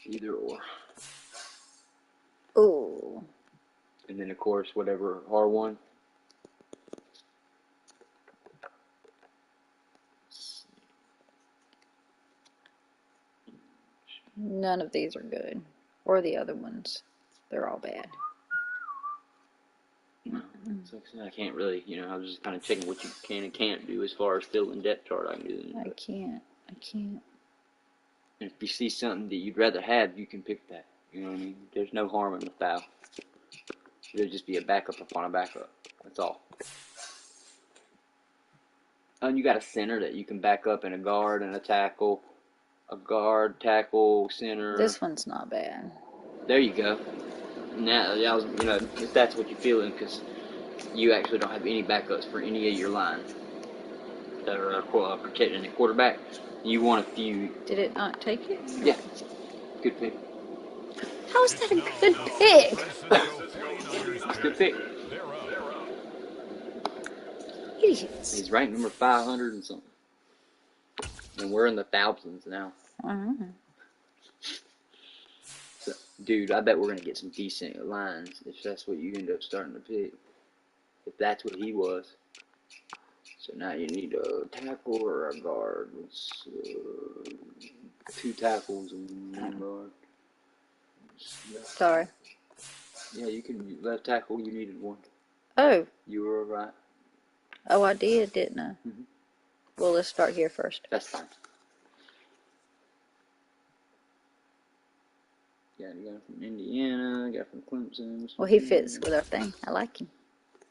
Either or. ooh. And then of course whatever R1. None of these are good. Or the other ones. They're all bad. No. So I can't really, I was just kind of checking what you can and can't do as far as filling depth chart. I can do that. I can't. And if you see something that you'd rather have, you can pick that. You know what I mean? There's no harm in the foul. It'll just be a backup upon a backup. That's all. And you got a center that you can back up in a guard and a tackle. A guard, tackle, center. This one's not bad. There you go. Now, if that's what you're feeling, because you actually don't have any backups for any of your lines that are protecting the quarterback. You want a few. Did it not take it? Yeah. Good pick. How is that a good pick? Good pick. Idiots. He's ranked number 500 and something. And we're in the thousands now. So, dude, I bet we're going to get some decent lines if that's what you end up starting to pick. If that's what he was. So now you need a tackle or a guard. It's 2 tackles and 1 guard. Sorry. Yeah, you can left tackle. You needed 1. Oh. You were right. Oh, I did, didn't I? Mm-hmm. Well, let's start here first. That's fine. Got a guy from Indiana. Got from Clemson. Well, he fits with our thing. I like him.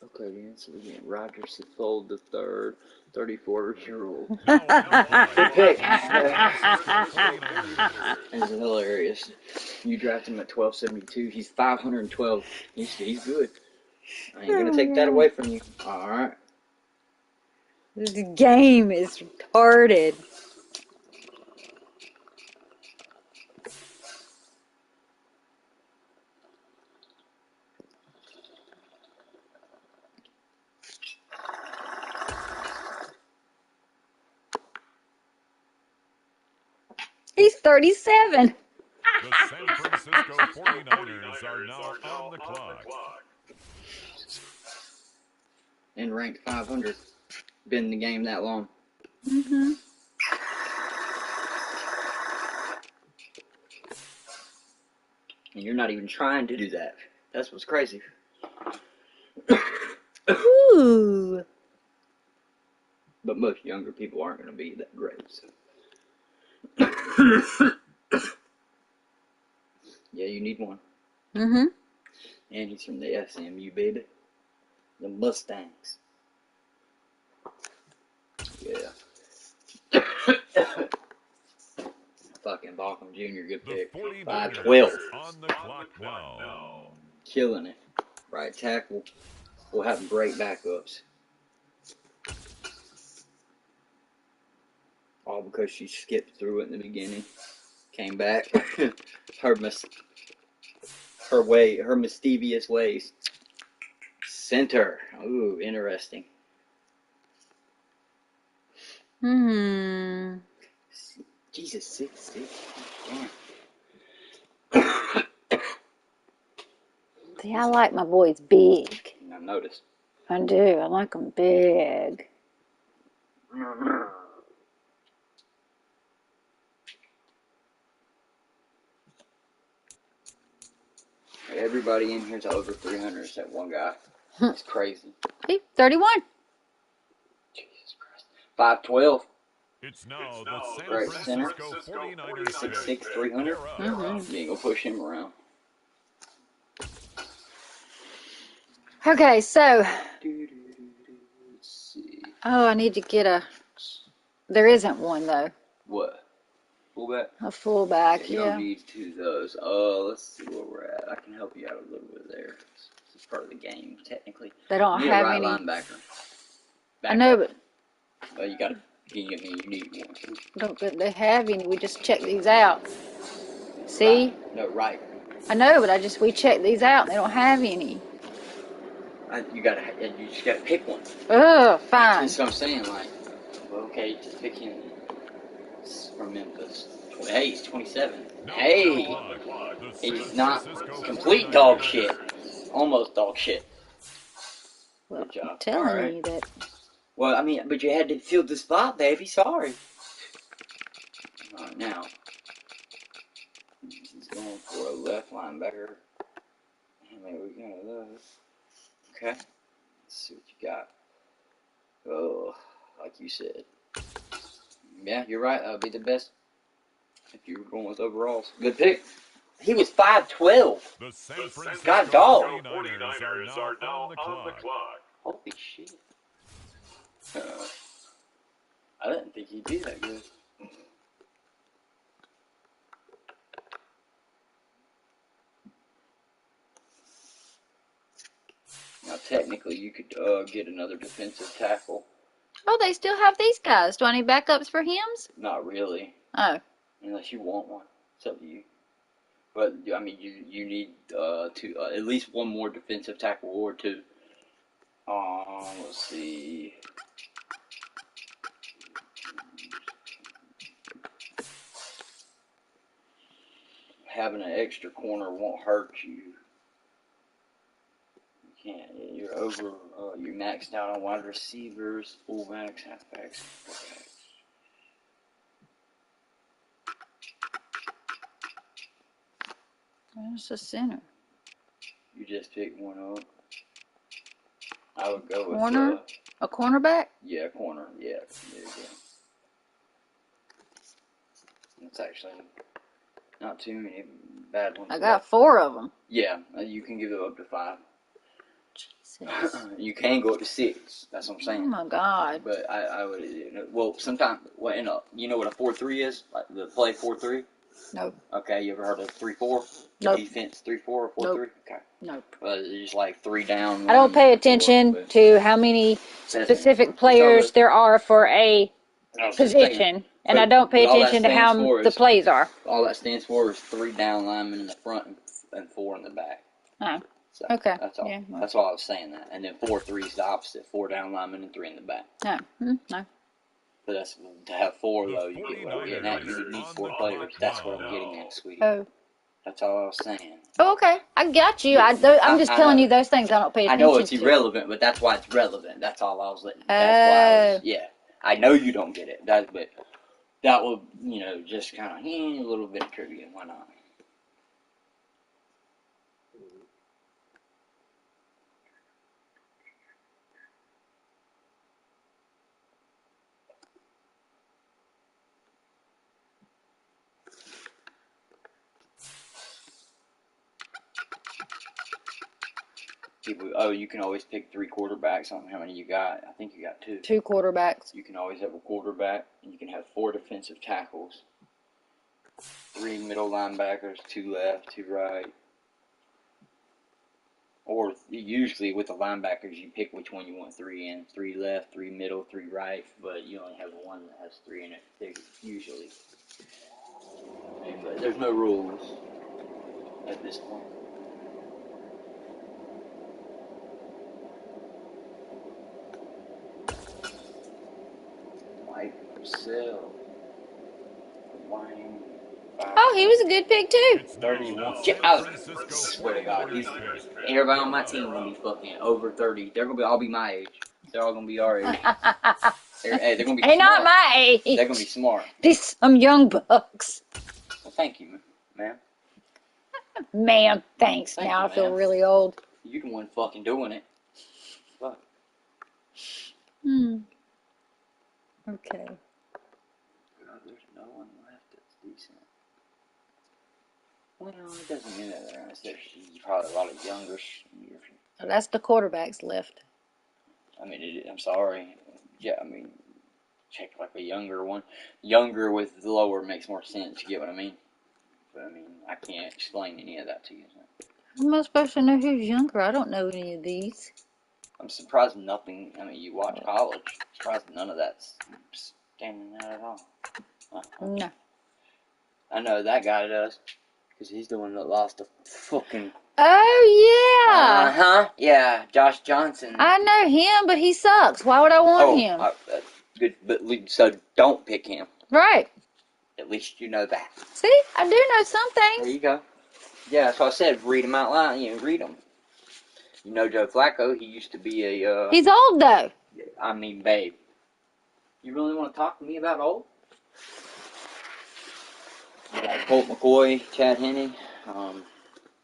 Okay, then, so we get Roger Saffold the third, 34-year-old. Good pick. It's hilarious. You draft him at 1272. He's 512. He's good. I ain't gonna take that away from you. All right. This game is retarded. He's 37. The San Francisco 49ers are now on the clock. And ranked 500. Been in the game that long. Mm-hmm. And you're not even trying to do that. That's what's crazy. Ooh. But most younger people aren't going to be that great. So. Yeah, you need 1. Mm-hmm. And he's from the SMU, baby. The Mustangs. Yeah. Fucking Balcom Jr., good pick. 512. On the clock now. Killing it. Right tackle. We'll have great backups. All because she skipped through it in the beginning. Came back. her mischievous ways. Center. Ooh, interesting. Jesus, 6'6". Damn. See, I like my boys big. I noticed. I do. I like them big. Everybody in here's over 300 except one guy. It's crazy. See, 31. Jesus Christ. 512. It's now the San Great center. Francisco 49ers. 6'6", 300. Mm-hmm. You ain't gonna push him around. Okay, so. Let's see. Oh, I need to get a. There isn't one though. What? Fullback? A fullback, You yeah. don't need 2 of those. Let's see where we're at. I can help you out a little bit there. This is part of the game, technically. They don't you need have a right any. linebacker. I know, but Well, you gotta. You need 1. don't they have any? We just checked these out. See? Right. No, right. I know, but we checked these out. And they don't have any. You just gotta pick one. Oh, fine. That's what I'm saying. Like, well, okay, just pick him from Memphis. Hey, he's 27. Hey, he's not complete dog shit. Almost dog shit. Well, Good job. I'm telling All right. you that. Well, I mean, but you had to fill the spot, baby. Sorry. All right, now He's going for a left linebacker. How many we got of those? Okay. Let's see what you got. Oh, like you said. Yeah, you're right. That would be the best if you were going with overalls. Good pick. He was 5'12". The San Francisco God dog. 49ers are now on the clock. Holy shit. I didn't think he'd be that good. Now, technically, you could get another defensive tackle. Oh, they still have these guys. Do I need backups for hymns? Not really. Oh. Unless you want one. It's up to you. But, I mean, you need at least one more defensive tackle or two. Let's see. Having an extra corner won't hurt you. You can't. You're over. You're maxed out on wide receivers, fullbacks, halfbacks, fullbacks. There's the center. You just picked one up. I would go with Corner? A cornerback? Yeah, corner. Yeah, there you go. It's actually not too many bad ones. I got 4 of them. Yeah, you can give it up to 5. Jesus. You can go up to 6. That's what I'm saying. Oh my God. But I would. Well, sometimes. Well, you know what a 4-3 is? Like the play 4-3. Nope. Okay, you ever heard of 3-4? Nope. Defense 3-4 or 4-3? Nope. Okay. Nope. It's just like 3 down. I don't pay attention to how many specific players there are for a position, and I don't pay attention to how the plays are. All that stands for is 3 down linemen in the front and 4 in the back. Oh. So Okay. That's all. Yeah, well. That's why I was saying that. And then 4-3 is the opposite: 4 down linemen and 3 in the back. No. No. But that's to have 4 though. You get what I'm getting at. You need 4 players. That's what I'm getting at, sweetie. Oh. That's all I was saying. Oh, okay. I got you. I'm just telling you those things I don't pay attention to. I know it's irrelevant, but that's why it's relevant. That's all I was letting. Oh. I know you don't get it. But that will, just kind of a little bit of trivia. Why not? You can always pick 3 quarterbacks. I don't know how many you got. I think you got 2. 2 quarterbacks. You can always have a quarterback, and you can have 4 defensive tackles, 3 middle linebackers, 2 left, 2 right. Or usually with the linebackers, you pick which one you want 3 in. 3 left, 3 middle, 3 right, but you only have one that has 3 in it, usually. But there's no rules at this point. Sell. Wine. Oh, he was a good pick too. 31. I swear to God, everybody on my team gonna be fucking over 30. They're gonna all be my age. They're all gonna be our age. They're gonna be. Hey, smart. not my age. They're gonna be smart. These some young bucks. Well, thank you, ma'am. Ma'am, thanks. Thank now you, I feel ma'am. really old. You're the one fucking doing it. Fuck. Okay. There's no one left that's decent. Well, it doesn't mean that there's probably a lot of younger. So that's the quarterbacks left. I mean, I'm sorry. Yeah, I mean, check like a younger one. Younger with lower makes more sense. You get what I mean? But I mean, I can't explain any of that to you. So. How am I supposed to know who's younger? I don't know any of these. I'm surprised nothing. I mean, you watch college. I'm surprised none of that's standing out at all. No. I know that guy does, because he's the one that lost the fucking. Oh yeah. Yeah, Josh Johnson. I know him, but he sucks. Why would I want him? Good, but so don't pick him. Right. At least you know that. See, I do know some There things. you go. Yeah, that's what I said. Read them out loud. Read them. You know Joe Flacco. He used to be a. He's old though. I mean, babe. You really want to talk to me about old? Colt McCoy, Chad Henne,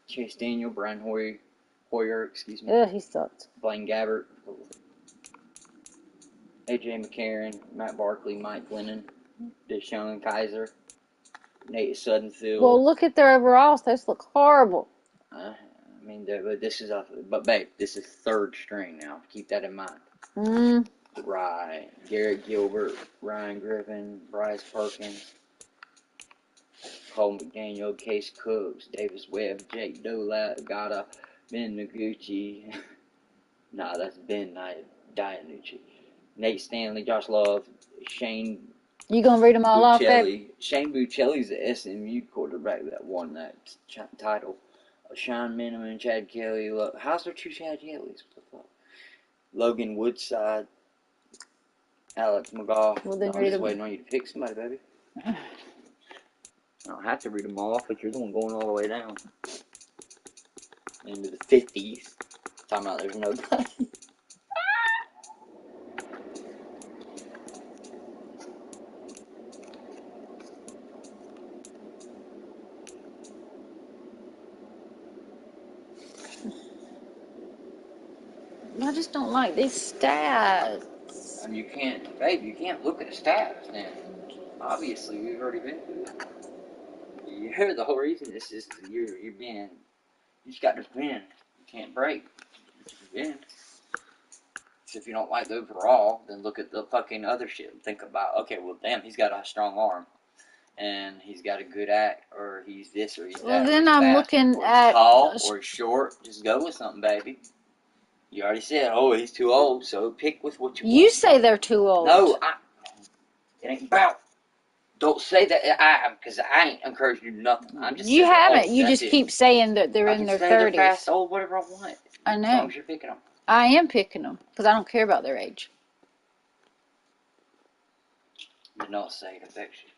Chase Daniel, Brian Hoyer, excuse me. Ugh, he sucked. Blaine Gabbert, AJ McCarron, Matt Barkley, Mike Glennon, Deshaun Kaiser, Nate Suddenfield. Well, look at their overalls. Those look horrible. I mean, but babe, this is third string now. Keep that in mind. Mm. Right. Garrett Gilbert, Ryan Griffin, Bryce Perkins, Cole McDaniel, Case Cooks, Davis Webb, Jake Dolat, Gata, Ben Noguchi. Nah, that's Ben Dianucci. Nate Stanley, Josh Love, Shane. You gonna read them all off, babe? Shane Buccelli's the SMU quarterback that won that title. Sean Miniman, Chad Kelly. How's there two Chad Kellys? What the fuck? Logan Woodside, Alex McGough. Well, then I'm read just them. waiting on you to pick somebody, baby. I don't have to read them all, but you're the one going all the way down into the 50s. Talking about there's nobody. I just don't like these stats. And you can't, babe, you can't look at the stats then. Obviously, we've already been through it. You're the whole reason this is you're being, you just got to win. You can't break. You win. So if you don't like the overall, then look at the fucking other shit and think about, okay, well, damn, he's got a strong arm. And he's got a good act, or he's this, or he's that. Well, then I'm looking or at he's tall, or he's short. Just go with something, baby. You already said, oh, he's too old, so pick with what you want. You say they're too old. No, it ain't about. Don't say that, because I ain't encouraged you nothing. I'm just. You haven't. Old. You That's just it. keep saying that they're in their 30s. They're fast, old, whatever I want. I know. As long as you're picking them. I am picking them because I don't care about their age. But not say it affects you,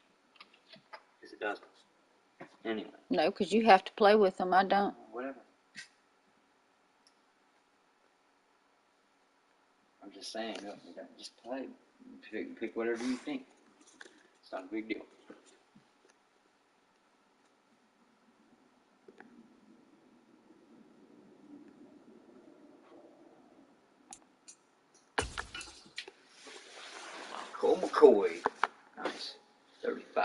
because it doesn't. Anyway. No, because you have to play with them. I don't. Whatever. I'm just saying, just play. Pick whatever you think. It's not a big deal. Cole McCoy. Nice. 35.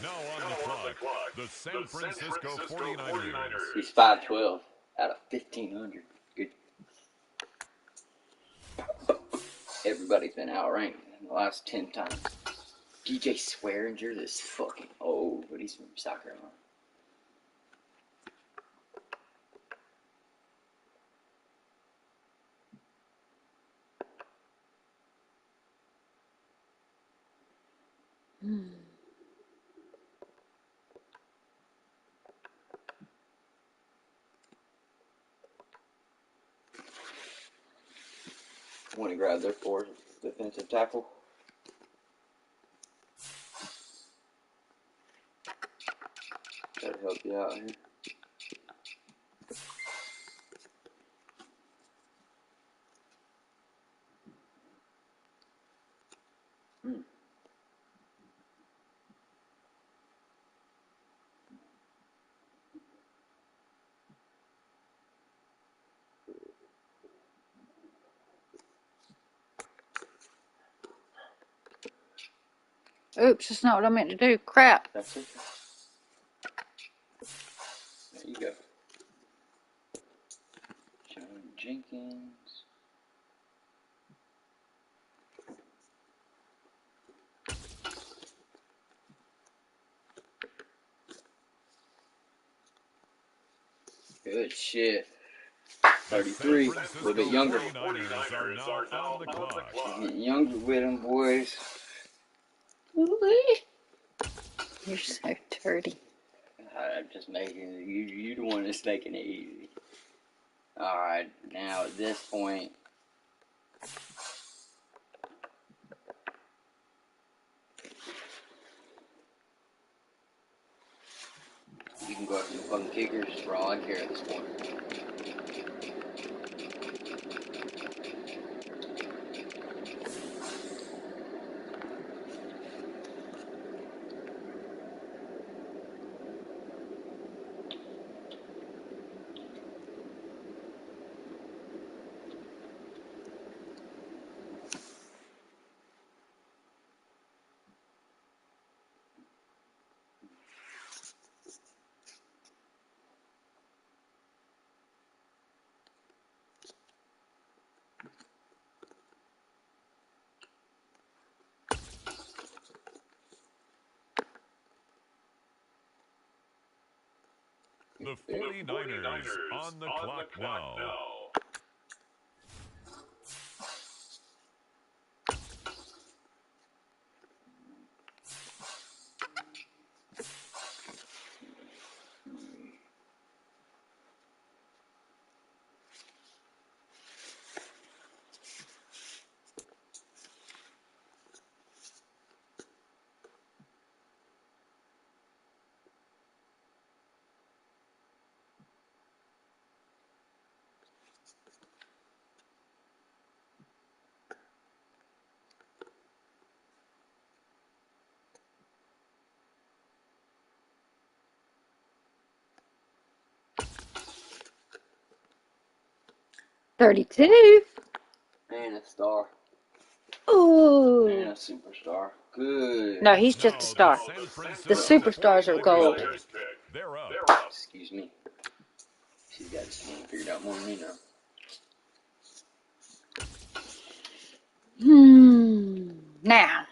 Now on the clock, the San Francisco 49ers. He's 5'12 out of 1,500. Good. Everybody's been outranked in the last 10 times. DJ Swearinger is fucking old, but he's from South Carolina. Want to grab their fourth defensive tackle? That'll help you out here. Oops, that's not what I meant to do. Crap. That's it. There you go. John Jenkins. Good shit. 33, a little bit younger. 49ers are now on the clock. Getting younger with them, boys. You're so dirty. I'm just making it. You the one that's making it easy. Alright, now at this point, you can go after the fucking kickers for all I care at this point. The 49ers on the clock now. 32. And a star. Ooh. And a superstar. Good. No, he's just a Now star. San Francisco The superstars are 49ers gold. pick. They're up. Excuse me. She's got this game figured out more than me now. Now,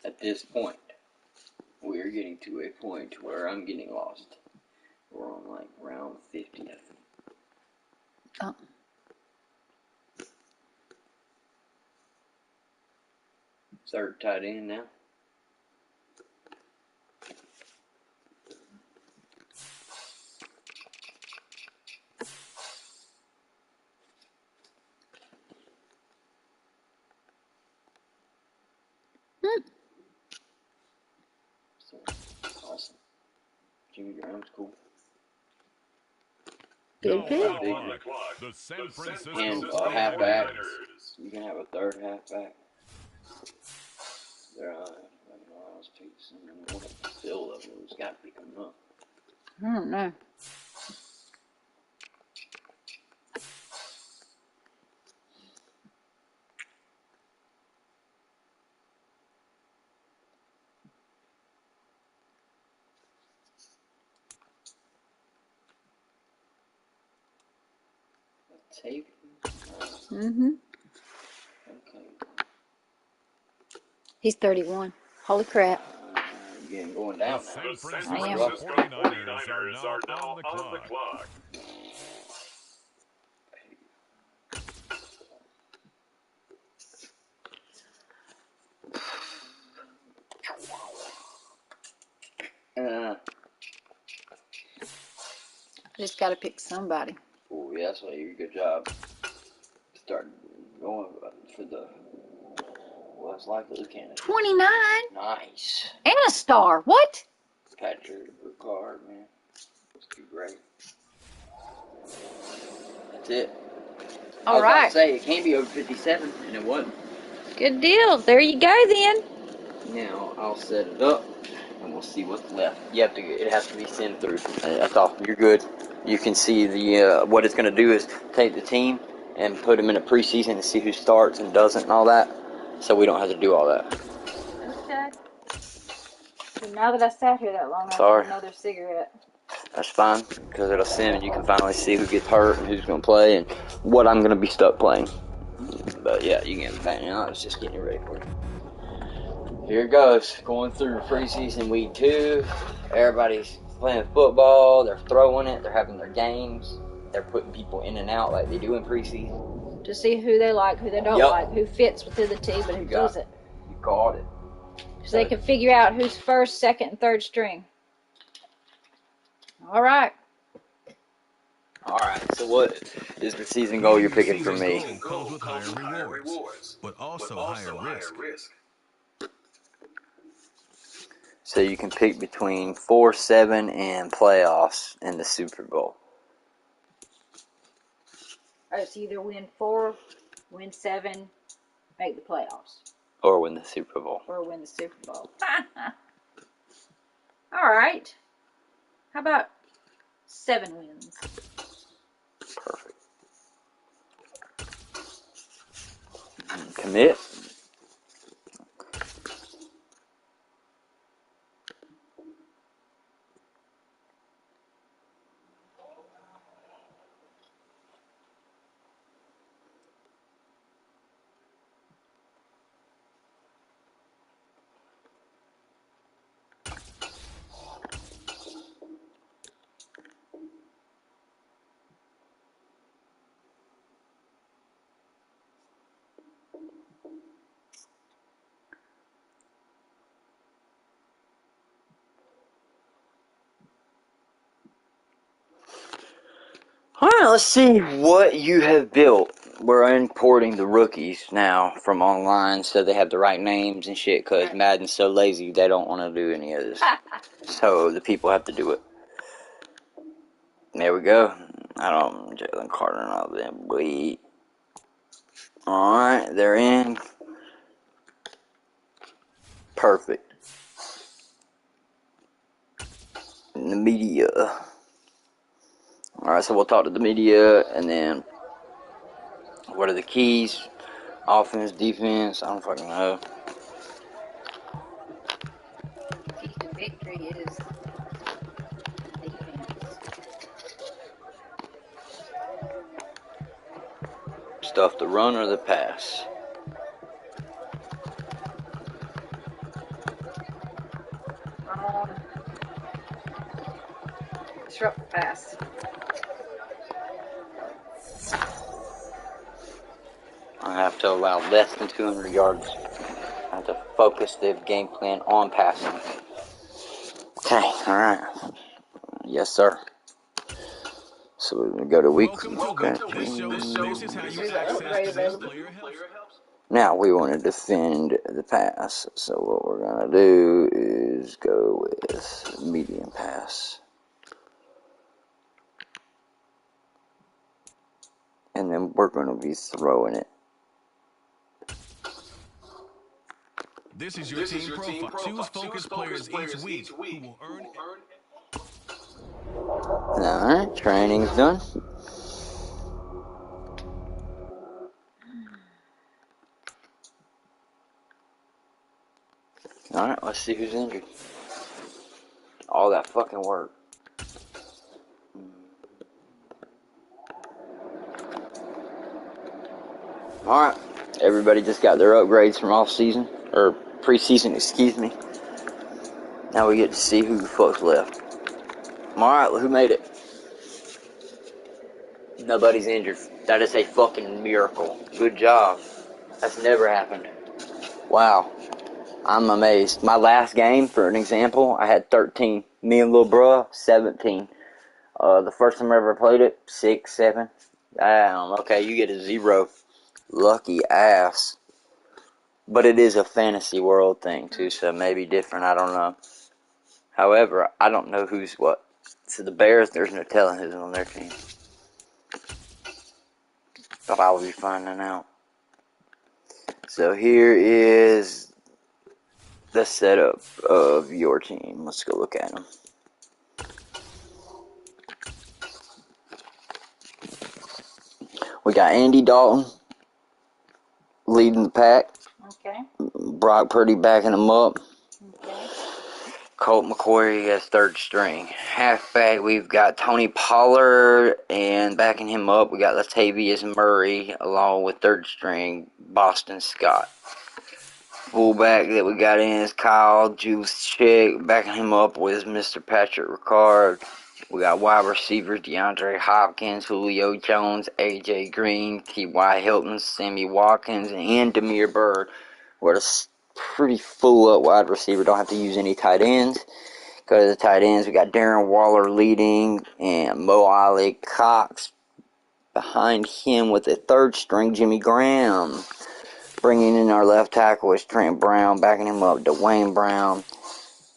At this point, we're getting to a point where I'm getting lost. We're on like round 50, I think. oh, Third tight end now. So, awesome. Jimmy Graham's cool. good Now pick. on the clock, the San Francisco And a 49ers. halfback. You can have a third halfback. There, Miles Peterson and what the field of those got to be coming up. I don't know. Tape. Mm-hmm. Okay. He's 31. Holy crap. Again, going The down San now. Francisco I am. 49ers are now on the clock. Just got to pick somebody. Oh, yeah, that's why you good job. Start going for the what's likely the candidate. 29 Nice. and a star. What? Patrick Ricard, man. That's too great. That's it. I All was about right. to say, it can't be over 57, and it wasn't. Good deal. There you go then. Now, I'll set it up, and we'll see what's left. It has to be sent through. That's all. You're good. You can see what it's going to do is take the team and put them in a preseason and see who starts and doesn't and all that, so we don't have to do all that. Okay. So now that I sat here that long, I Sorry. have another cigarette. That's fine, because it'll send and you can finally see who gets hurt and who's going to play and what I'm going to be stuck playing. But yeah, you can get it. I was just getting it ready for you. Here it goes. Going through preseason week 2. Everybody's playing football. They're throwing it. They're having their games. They're putting people in and out like they do in preseason. To see who they like, who they don't like, who fits within the team, and who doesn't. You got it. So they can figure out who's first, second, and third string. All right. All right. So what is the season goal you're picking for me? Season goal comes with higher rewards, but also higher risk. So you can pick between 4, 7, and playoffs in the Super Bowl. All right, so either win 4, win 7, make the playoffs. Or win the Super Bowl. Or win the Super Bowl. All right. How about 7 wins? Perfect. Commit. Alright, let's see what you have built. We're importing the rookies now from online so they have the right names and shit, because Madden's so lazy they don't want to do any of this. So the people have to do it. There we go. Jalen Carter and all them. Wait. Alright, they're in. Perfect. In the media. Alright, so we'll talk to the media, and then what are the keys? Offense, defense, I don't fucking know. Key to victory is defense. Stuff the run or the pass? Disrupt the pass. I have to allow less than 200 yards. I have to focus the game plan on passing. Okay, alright. Yes, sir. So we're going to go to week. Welcome to Week. This is how you access the player helps. Now we want to defend the pass. So what we're going to do is go with medium pass. And then we're going to be throwing it. This is your team profile. Choose focus players each week who will earn. Alright, training's done. Alright, let's see who's injured. All that fucking work. Alright, everybody just got their upgrades from off season, or preseason, excuse me. Now we get to see who the fuck's left. Alright, who made it? Nobody's injured. That is a fucking miracle. Good job. That's never happened. Wow. I'm amazed. My last game, for an example, I had 13. Me and Lil Bruh, 17. The first time I ever played it, 6, 7. Damn, okay, you get a 0. Lucky ass. But it is a fantasy world thing, too, so it may be different, I don't know. However, I don't know who's what. So the Bears, there's no telling who's on their team. But I will be finding out. So here is the setup of your team. Let's go look at them. We got Andy Dalton leading the pack. Okay. Brock Purdy backing him up. Okay. Colt McCoy as third string. Halfback, we've got Tony Pollard, and backing him up, we got Latavius Murray, along with third string Boston Scott. Fullback that we got in is Kyle Juszczyk. Backing him up with Mr. Patrick Ricard. We got wide receivers DeAndre Hopkins, Julio Jones, AJ Green, T.Y. Hilton, Sammy Watkins, and Damiere Byrd. We're a pretty full up wide receiver. Don't have to use any tight ends. Go to the tight ends. We got Darren Waller leading, and Mo Ali Cox behind him with a third string Jimmy Graham. Bringing in our left tackle is Trent Brown, backing him up, Dwayne Brown,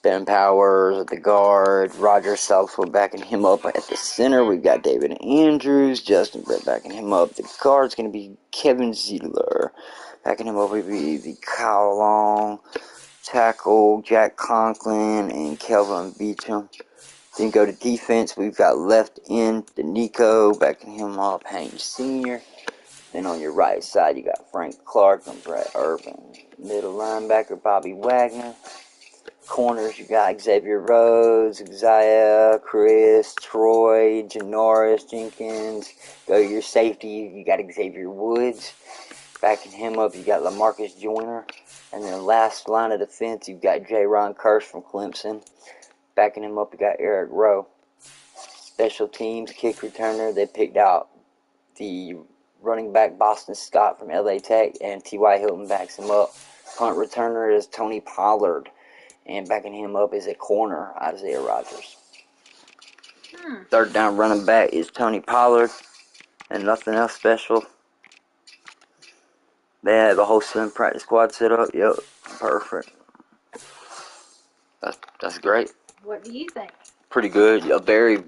Ben Powers at the guard, Roger Southwood backing him up at the center. We've got David Andrews, Justin Britt backing him up. The guard's going to be Kevin Ziegler. Backing him up would be the Kyle Long, tackle Jack Conklin, and Kelvin Beachum. Then go to defense. We've got left end Danico, backing him up, Haynes Sr. Then on your right side, you got Frank Clark and Brett Urban. Middle linebacker, Bobby Wagner. Corners, you got Xavier Rhodes, Isaiah, Chris, Troy, Janoris, Jenkins. Go to your safety, you got Xavier Woods. Backing him up, you got LaMarcus Joyner. And then last line of defense, you've got J. Ron Kirsch from Clemson. Backing him up, you got Eric Rowe. Special teams, kick returner, they picked out the running back Boston Scott from LA Tech, and T.Y. Hilton backs him up. Punt returner is Tony Pollard, and backing him up is a corner, Isaiah Rogers. Third down running back is Tony Pollard, and nothing else special. They have a whole 7 practice squad set up. Yep, perfect. That's great. What do you think? Pretty good. A very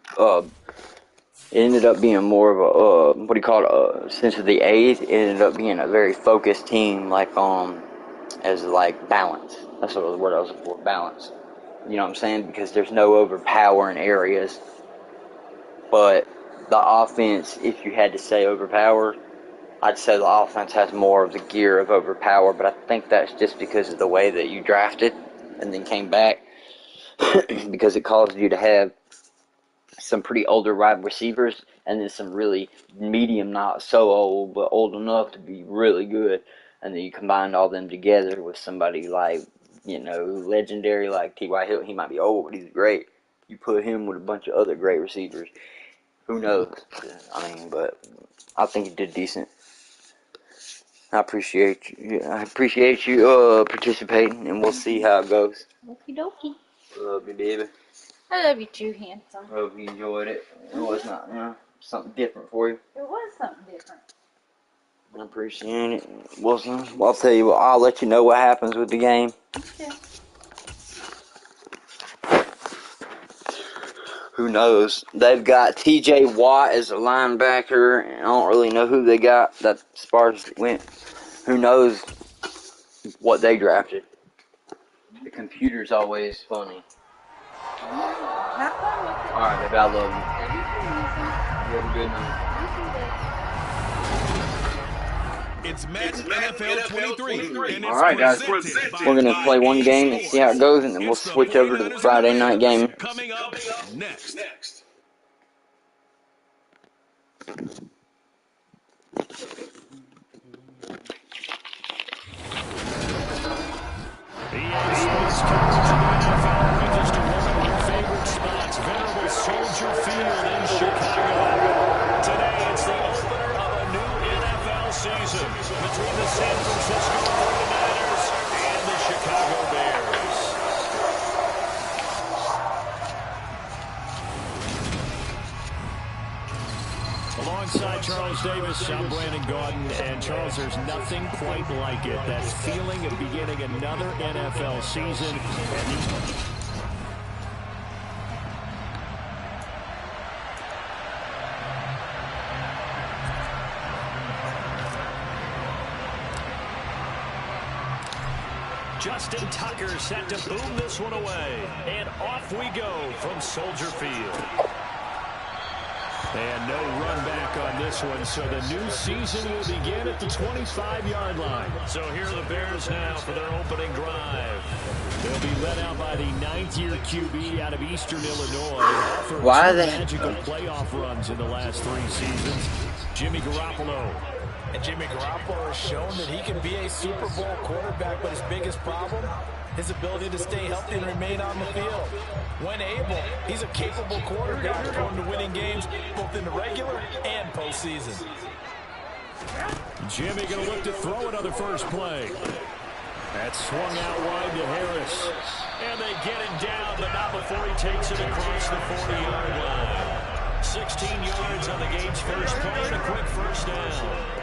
it ended up being more of a what do you call it? Since the A's, it ended up being a very focused team, like as like balance. That's what the word I was looking for. Balance. You know what I'm saying? Because there's no overpowering areas, but the offense, if you had to say overpowered, I'd say the offense has more of the gear of overpower, but I think that's just because of the way that you drafted and then came back, because it caused you to have some pretty older wide receivers and then some really medium, not so old, but old enough to be really good. And then you combined all them together with somebody like, legendary like T.Y. Hilton. He might be old, but he's great. You put him with a bunch of other great receivers. Who knows? But I think he did decent. I appreciate you. Participating, and we'll see how it goes. Okie dokie. Love you, baby. I love you too, handsome. Hope you enjoyed it. It was not, something different for you. It was something different. I appreciate it. Well, I'll tell you what. I'll let you know what happens with the game. Okay. Who knows? They've got T.J. Watt as a linebacker. And I don't really know who they got that as far as it went. Who knows what they drafted? The computer's always funny. Have fun with it. Alright, baby, I love you. Love you too, handsome. You have a good night. It's Madden NFL 23. And it's Alright, guys. presented by We're going to play one game and see how it goes, and then we'll It's the switch over to the 49ers Friday and night game. Coming up next. EA Sports coverage of the NFL brings us to one of your favorite spots, venerable Soldier Field in Chicago. Today, it's the opener of a new NFL season between the San Francisco 49ers and the Chicago Bears. Alongside Charles Davis, I'm Brandon Gaudin, and Charles, there's nothing quite like it. That feeling of beginning another NFL season. Justin Tucker set to boom this one away. And off we go from Soldier Field. And no run back on this one, so the new season will begin at the 25-yard line. So here are the Bears now for their opening drive. They'll be led out by the 9th-year QB out of Eastern Illinois. Why are they magical playoff runs in the last 3 seasons? Jimmy Garoppolo. And Jimmy Garoppolo has shown that he can be a Super Bowl quarterback, but his biggest problem, his ability to stay healthy and remain on the field. When able, he's a capable quarterback going to winning games both in the regular and postseason. Jimmy going to look to throw another first play. That swung out wide to Harris. And they get him down, but not before he takes it across the 40-yard line. 16 yards on the game's first play and a quick first down.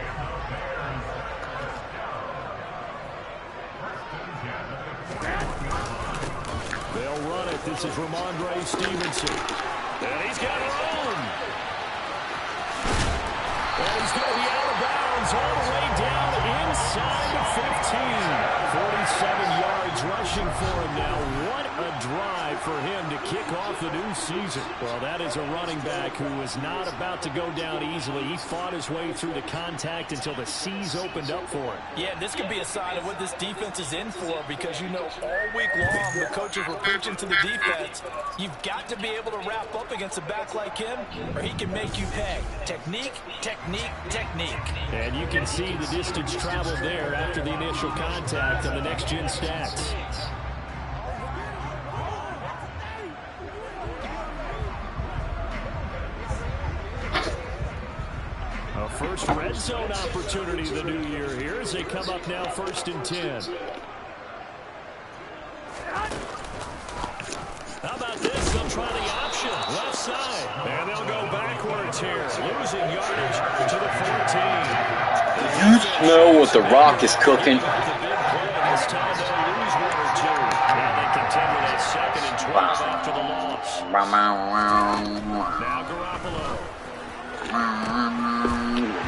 They'll run it. This is Ramondre Stevenson. And he's got room. And he's going to be out of bounds all the way down inside the 15. 47 yards rushing for him now. What a drive for him to kick off the new season. Well, that is a running back who was not about to go down easily. He fought his way through the contact until the seas opened up for him. Yeah, this could be a sign of what this defense is in for, because all week long the coaches were preaching to the defense, you've got to be able to wrap up against a back like him or he can make you pay. Technique, technique, technique. And you can see the distance traveled there after the initial contact on the next-gen stats. A first red zone opportunity the new year here as they come up now 1st and 10. How about this? They'll try the option. Left side. yards here, losing yardage to the 14. You smell what the Rock is cooking. The big play this time they'll lose 1 or 2. Now they continue that 2nd and 12 after the loss. Now Garoppolo.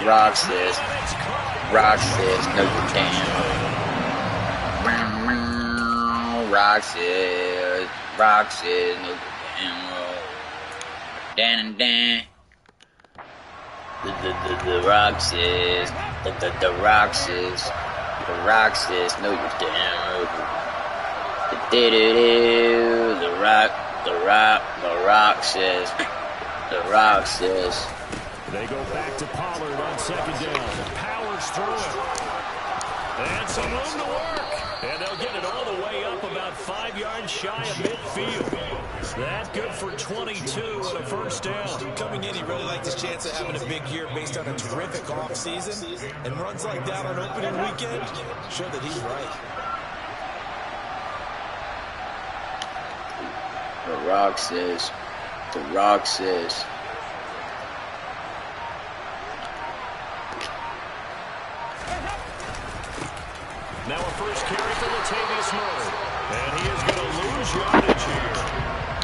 Rock says, no you can't. Rock says, no you can't. Dan and Dan. The Rock says, the Rock says, no you can't. The Rock says. They go back to Pollard on 2nd down. Powers through it. And some room to work. And they'll get it all the way up about 5 yards shy of midfield. That good for 22 and a first down. Coming in, he really liked his chance of having a big year based on a terrific offseason. And runs like that on opening weekend show that he's right. The Rock says. Now a first carry for Latavius Murray. And he is going to lose yardage here.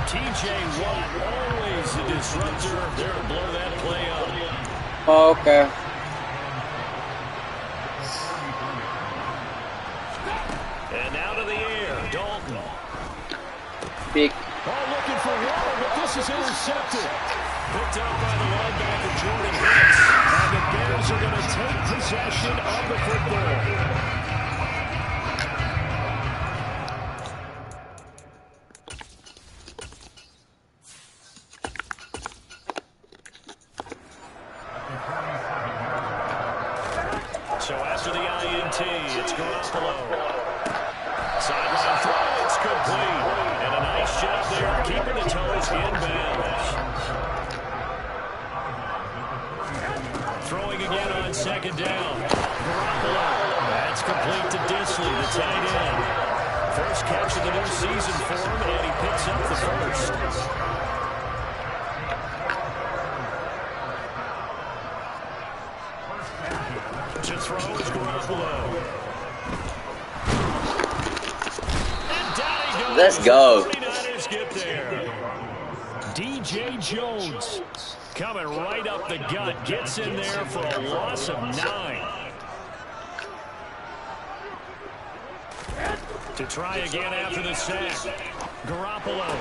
T.J. Watt, always the disruptor. There to blow that play up. Okay. And now to the air, Dalton. Big. Looking for Waller, but this is intercepted. Picked up by the linebacker, Jordan Hicks. And the Bears are going to take possession of the football. So after the INT, it's Garoppolo. Sideline throw, it's complete. And a nice job there keeping the toes in bounds. Throwing again on 2nd down. Garoppolo. That's complete to Disley, the tight end. First catch of the new season for him, and he picks up the first. To throw is Garoppolo. And down he goes. Let's go. 49ers get there. DJ Jones coming right up the gut. Gets in there for a loss of 9. To try again after the sack. Garoppolo.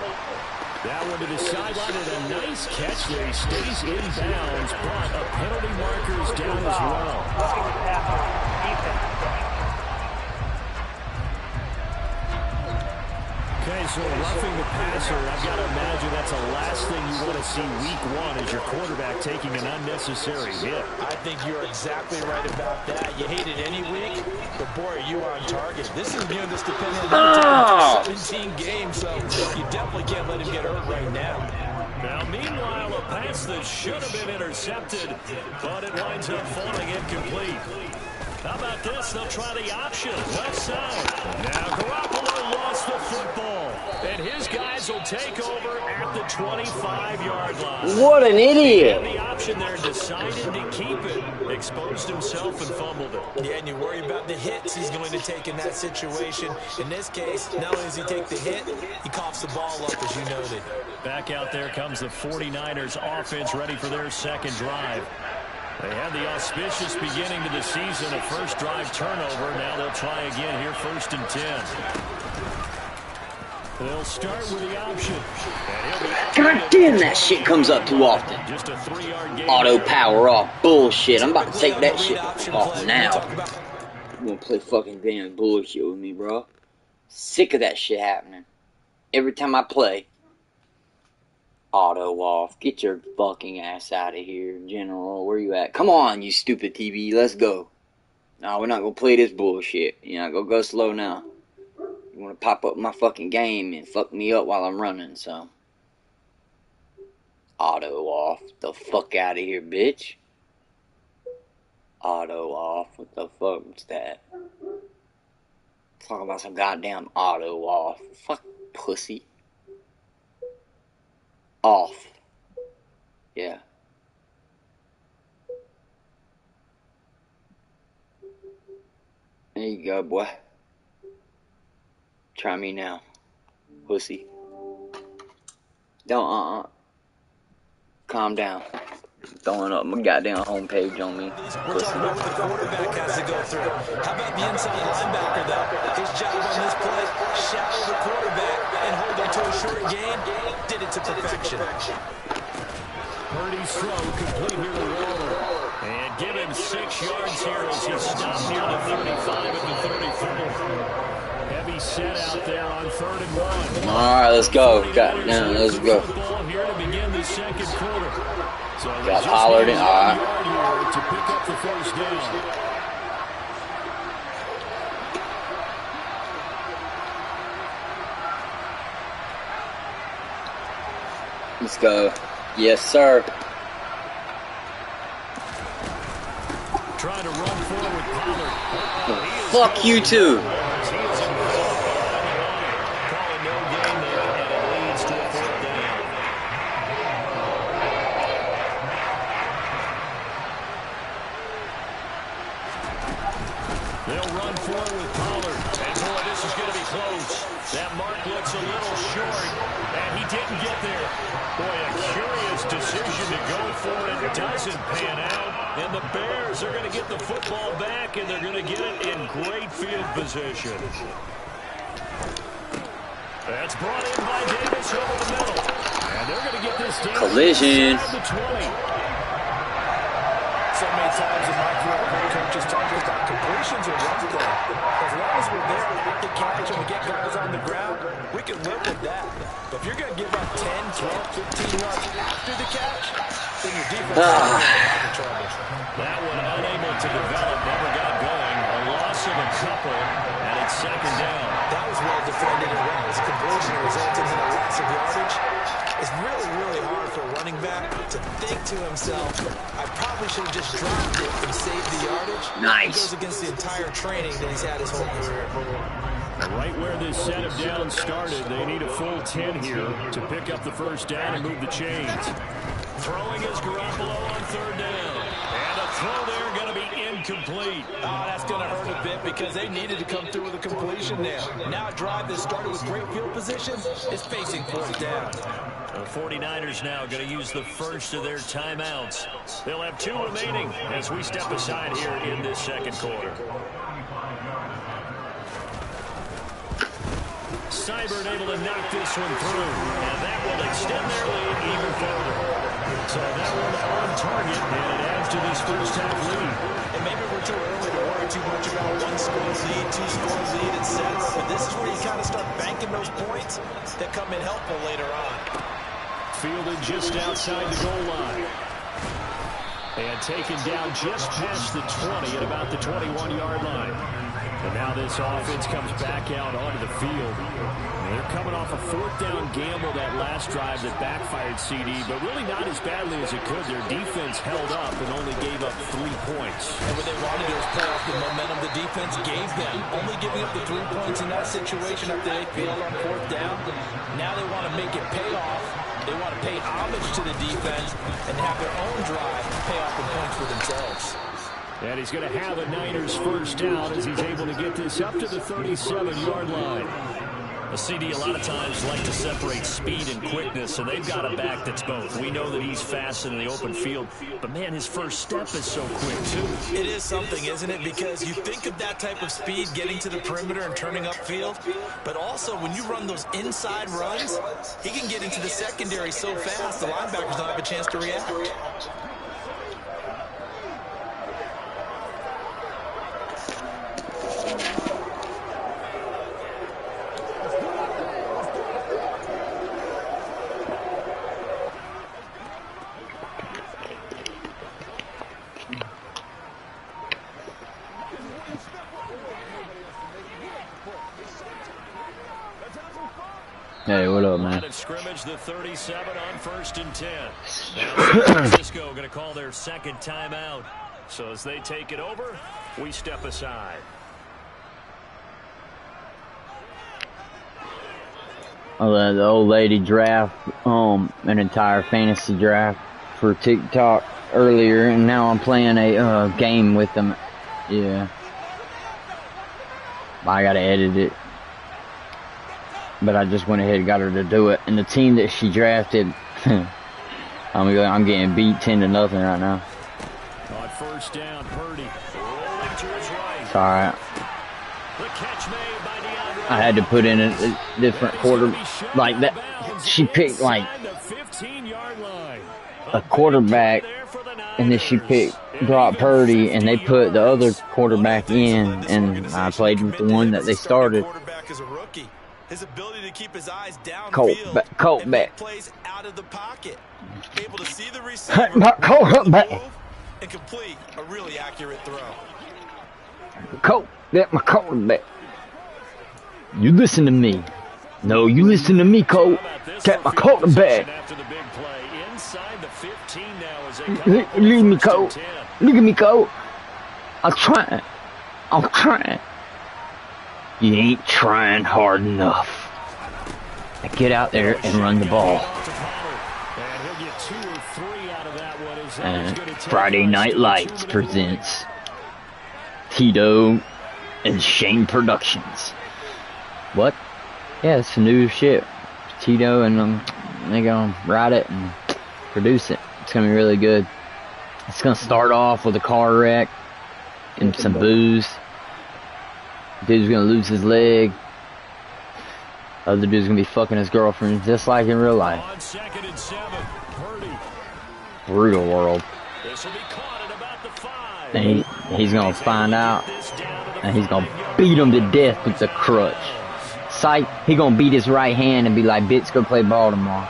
That one to the sideline and a nice catch there. He stays in bounds, but a penalty marker is down as well. Okay, so roughing the passer, I've got to imagine that's the last thing you want to see week 1 as your quarterback taking an unnecessary hit. I think you're exactly right about that. You hate it any week, but boy, are you on target. This is going to depend on 17 games, so you definitely can't let him get hurt right now. Now, meanwhile, a pass that should have been intercepted, but it winds up falling incomplete. How about this? They'll try the option. Left side. Now Garoppolo lost the football. And his guys will take over at the 25-yard line. What an idiot. And the option there decided to keep it. Exposed himself and fumbled it. Yeah, and you worry about the hits he's going to take in that situation. In this case, not only does he take the hit, he coughs the ball up, as you noted. Back out there comes the 49ers offense ready for their second drive. They had the auspicious beginning to the season, a first drive turnover. Now they'll try again here, 1st and 10. They'll start with the option. God damn, that shit comes up too often. Just a 3-yard gain. Auto power off. Bullshit. I'm about to take that shit off now. You wanna play fucking damn bullshit with me, bro? Sick of that shit happening. Every time I play. Auto off. Get your fucking ass out of here, General. Where you at? Come on, you stupid TV. Let's go. No, we're not gonna play this bullshit. You're not gonna go slow now. You wanna pop up my fucking game and fuck me up while I'm running, so. Auto off. The fuck out of here, bitch. Auto off. What the fuck was that? Talking about some goddamn auto off. Fuck pussy. Off. Yeah. you go, boy. Try me now, pussy. Don't, calm down. Throwing up my goddamn homepage on me. We're talking about what the quarterback has to go through. How about the inside linebacker, though? His job on this play, shadow the quarterback and hold him to a short gain. Did it to perfection. Purdy's throw complete here to Waller. And give him 6 yards here as he stopped near the 35 at the 34. Heavy set out there on 3rd and 1. All right, let's go. Goddamn, let's go. Here to begin the second quarter. So got hollered in. All right. To pick up the first down. Let's go. Yes, sir. Trying to run forward, Pollard. Fuck you too. Calling no gain there, and it leads to a 4th down. They'll run forward with Pollard. And boy, this is going to be close. That mark looks a little short, and he didn't get there. Boy, a curious decision to go for it. It doesn't pan out. And the Bears are going to get the football back, and they're going to get it in great field position. That's brought in by Davis over the middle. And they're going to get this down. Collision. So many times in my career, coaches talk about completions or run play. As long as we're there at the catch and we get guys on the ground, we can live with that. But if you're going to give up 10, 12, 15 yards after the catch, then your defense is in trouble. That one unable to develop, never got going. A loss of a couple, and it's 2nd down. That was well defended, and when this completion resulted in a loss of yardage, it's really, really hard for a running back to think to himself, I probably should have just dropped it and saved the yardage. Nice. It goes against the entire training that he's had his whole career. Right where this set of downs started, they need a full 10 here to pick up the first down and move the chains. Throwing is Garoppolo on 3rd down. And a throw there going to be incomplete. Oh, that's going to hurt a bit because they needed to come through with a completion there. Now a drive that started with great field position is facing 4th down. The 49ers now going to use the first of their timeouts. They'll have 2 remaining as we step aside here in this second quarter. Seibert able to knock this one through, and that will extend their lead even further. So that one on target, and it adds to this first half lead. And maybe we're too early to worry too much about 1-score lead, 2-score lead, etc. But this is where you kind of start banking those points that come in helpful later on. Fielded just outside the goal line. And taken down just past the 20 at about the 21-yard line. And now this offense comes back out onto the field. And they're coming off a 4th down gamble that last drive that backfired CD, but really not as badly as it could. Their defense held up and only gave up 3 points. And what they wanted to do was play off the momentum the defense gave them. Only giving up the 3 points in that situation after they failed on 4th down. Now they want to make it pay off. They want to pay homage to the defense and have their own drive pay off the points for themselves. And he's going to have a Niners first down as he's able to get this up to the 37-yard line. A CD a lot of times like to separate speed and quickness, and they've got a back that's both. We know that he's fast in the open field, but man, his first step is so quick too. It is something, isn't it? Because you think of that type of speed getting to the perimeter and turning upfield, but also when you run those inside runs, he can get into the secondary so fast the linebackers don't have a chance to react. Hey, what up, man? Line of scrimmage, the 37 on 1st and 10. Now San Francisco going to call their 2nd timeout. So as they take it over, we step aside. The old lady draft an entire fantasy draft for TikTok earlier, and now I'm playing a game with them. Yeah. I gotta edit it. But I just went ahead and got her to do it. And the team that she drafted, I'm getting beat 10-0 right now. On first down, Purdy rolling to his right. It's alright. The catch made by DeAndre. I had to put in a different quarter like that. She picked like a quarterback, and then she picked Brock Purdy, and they put the other quarterback in, and I played with the one that they started. His ability to keep his eyes Colt downfield back. Plays out of the pocket, able to see the receiver, and complete a really accurate throw. Colt, that's my quarterback. You listen to me. No, you listen to me, Colt. That's my quarterback. Leave me, Colt. Look at me, Colt. I'm trying. You ain't trying hard enough. Get out there and run the ball. And Friday Night Lights presents Tito and Shane Productions. What? Yeah, it's some new shit. Tito and they gonna write it and produce it. It's gonna be really good. It's gonna start off with a car wreck and some booze. Dude's gonna lose his leg. Other dude's gonna be fucking his girlfriend just like in real life. On 2nd and 7, Purdy. Brutal world. This will be caught at about the 5. And he's gonna find out, and he's gonna beat him to death with the crutch. Sight, he gonna beat his right hand and be like, "Bitch, go play ball tomorrow."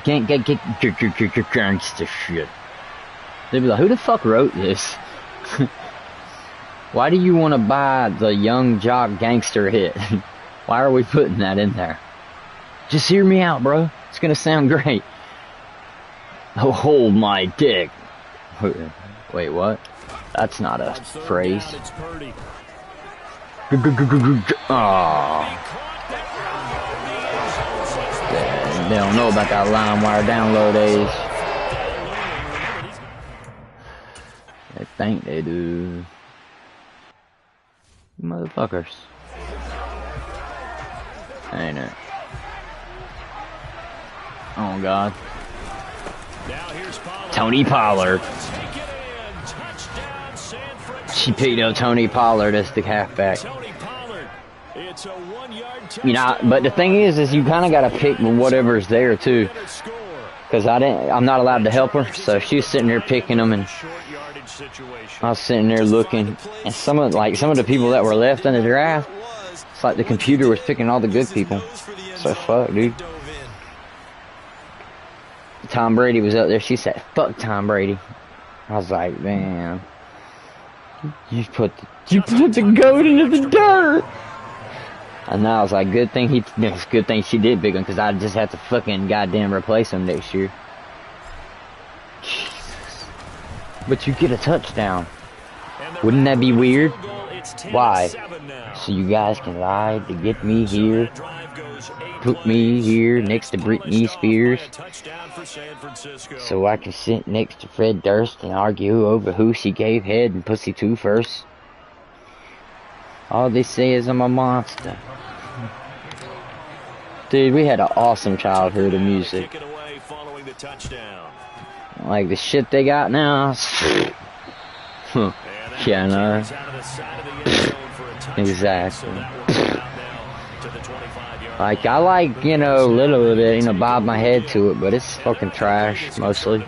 Can't get gangster shit. They'd be like, "Who the fuck wrote this?" Why do you want to buy the Young Jock Gangster hit? Why are we putting that in there? Just hear me out, bro. It's gonna sound great. Oh, hold my dick. Wait, what? That's not a phrase. Aww. They don't know about that LimeWire download days. They think they do. Motherfuckers. Ain't it? Oh God. Tony Pollard. She picked up Tony Pollard as the halfback. You know, but the thing is you kind of got to pick whatever's there too. Because I'm not allowed to help her, so she's sitting there picking them, and I was sitting there looking, and some of the people that were left in the draft, it's like the computer was picking all the good people. So fuck, dude. Tom Brady was up there. She said, "Fuck Tom Brady." I was like, "Man, you put the goat into the dirt." And I was like, good thing she did pick him, because I just have to fucking goddamn replace him next year. Jesus. But you get a touchdown. Wouldn't that be weird? Why? So you guys can lie to get me here. Put me here next to Britney Spears. So I can sit next to Fred Durst and argue over who she gave head and pussy to first. All they say is I'm a monster. Dude, we had an awesome childhood of music. Like the shit they got now. Yeah, no. Exactly. Like, I like, a little bit, bob my head to it, but it's fucking trash, mostly.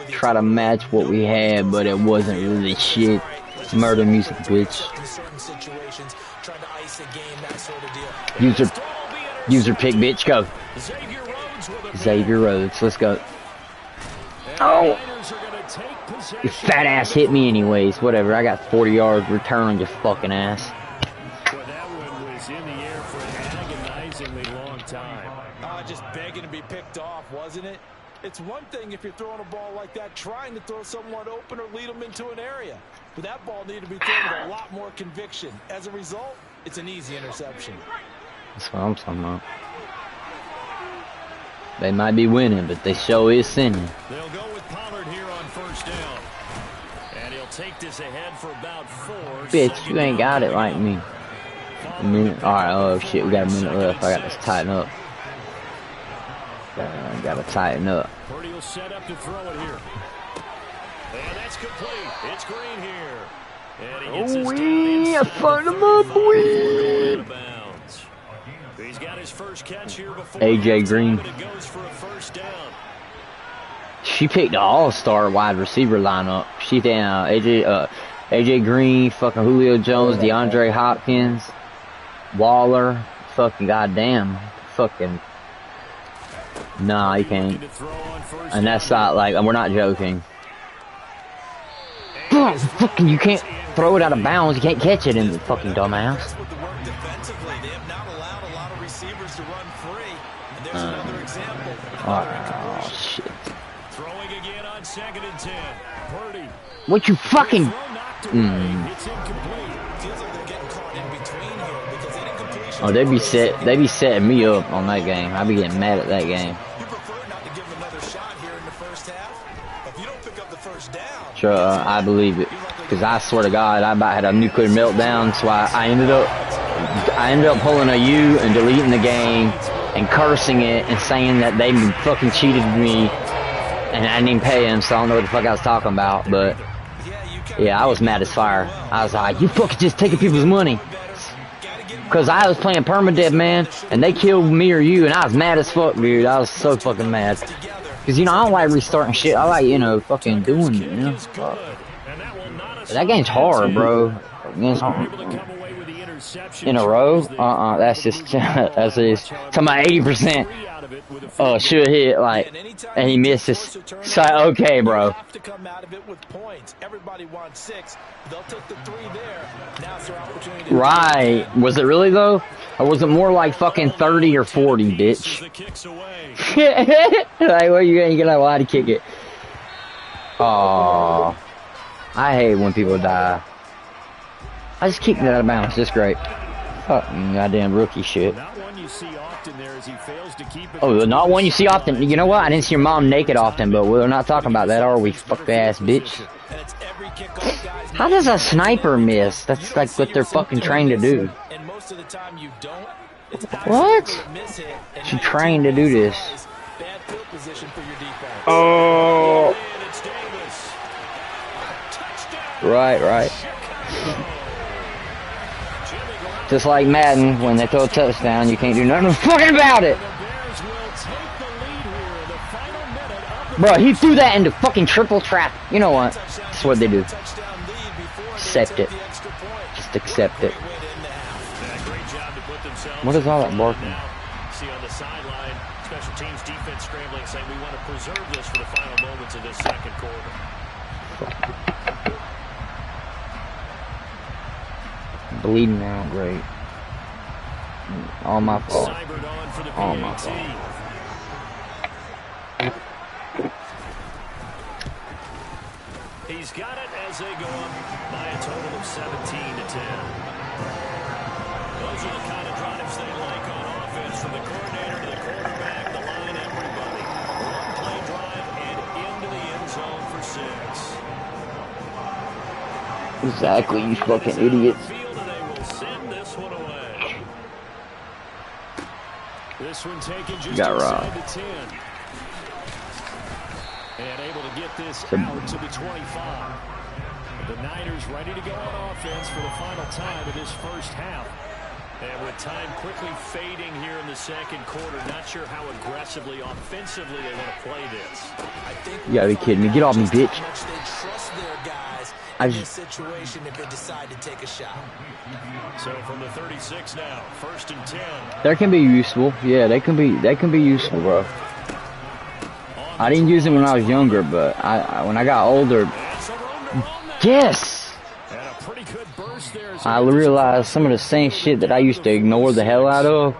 Try to match what we had, but it wasn't really shit. Murder music, bitch. User pick, bitch, go. Xavier Rhodes, let's go. Oh! Your fat ass hit me anyways. Whatever, I got 40 yards return on your fucking ass. That one was in the air for an agonizingly long time. Just begging to be picked off, wasn't it? It's one thing if you're throwing a ball like that, trying to throw someone open or lead them into an area. But that ball needed to be thrown with a lot more conviction. As a result, it's an easy interception. That's what I'm talking about. They might be winning, but they sure is sinning. They'll go with Pollard here on first down. They'll take this ahead for about 4. Bitch, you ain't got it like me. A minute. Alright, oh shit, we got a minute left. I got to tighten up. Gotta tighten up. Purdy will set up to throw it here. And that's complete. It's Green here. And he gets this down. I found him up, boy. He's got his first catch here before AJ Green. it goes for a first down. She picked the all-star wide receiver lineup. She down AJ Green, fucking Julio Jones, DeAndre Hopkins, Waller, fucking goddamn, fucking. Nah, you can't. And that's not like, we're not joking. Fucking, you can't throw it out of bounds. You can't catch it in the fucking dumbass. Oh shit. Throwing again on 2nd and 10. Purdy. What you fucking? Oh, they be setting me up on that game. I be getting mad at that game. Sure, I believe it, because I swear to God, I about had a nuclear meltdown. So I ended up pulling a U and deleting the game and cursing it and saying that they fucking cheated me and I didn't even pay him. So I don't know what the fuck I was talking about, but yeah, I was mad as fire. I was like, you fucking just taking people's money. Because I was playing permadeath, man, and they killed me or you, and I was mad as fuck, dude. I was so fucking mad. Because, you know, I don't like restarting shit. I like, you know, fucking doing it, you know? Fuck. That game's hard, bro. It's hard. In a row? That's just, that's just, talking about 80%. Should hit, like, and he misses. So, okay, bro. Right. Was it really, though? Or was it more like fucking 30 or 40, bitch? Like, well, you ain't gonna lie to kick it. Aww. I hate when people die. I just kicked it out of bounds. That's great. Fucking goddamn rookie shit. Oh, not one you see often. You know what? I didn't see your mom naked often, but we're not talking about that, are we? Fuck ass bitch. How does a sniper miss? That's like what they're fucking trained to do. What? She trained to do this. Oh. Right. Just like Madden, when they throw a touchdown, you can't do nothing fucking about it. Bro, he threw that into fucking triple trap. You know what? That's what they do. Accept it. Just accept it. What is all that barking? See on the sideline, special teams defense scrambling, saying we want to preserve this for the final moments of this second quarter. Bleeding out, great. All my fault. All my fault. He's got it as they go up by a total of 17-10. Those are the kind of drives they like on offense, from the coordinator to the quarterback, the line, everybody. One play drive and into the end zone for 6. Exactly, you fucking idiots. This one taken just got robbed. The 10. And able to get this out to the 25. The Niners ready to go on offense for the final time of this first half. And with time quickly fading here in the second quarter, not sure how aggressively, offensively they want to play this. You gotta be kidding me. Get off me, bitch. I just... situation if they decide to take a shot. So from the 36 now, 1st and 10. That can be useful. Yeah, they can be useful, bro. I didn't use them when I was younger, but when I got older, yes! I realized some of the same shit that I used to ignore the hell out of,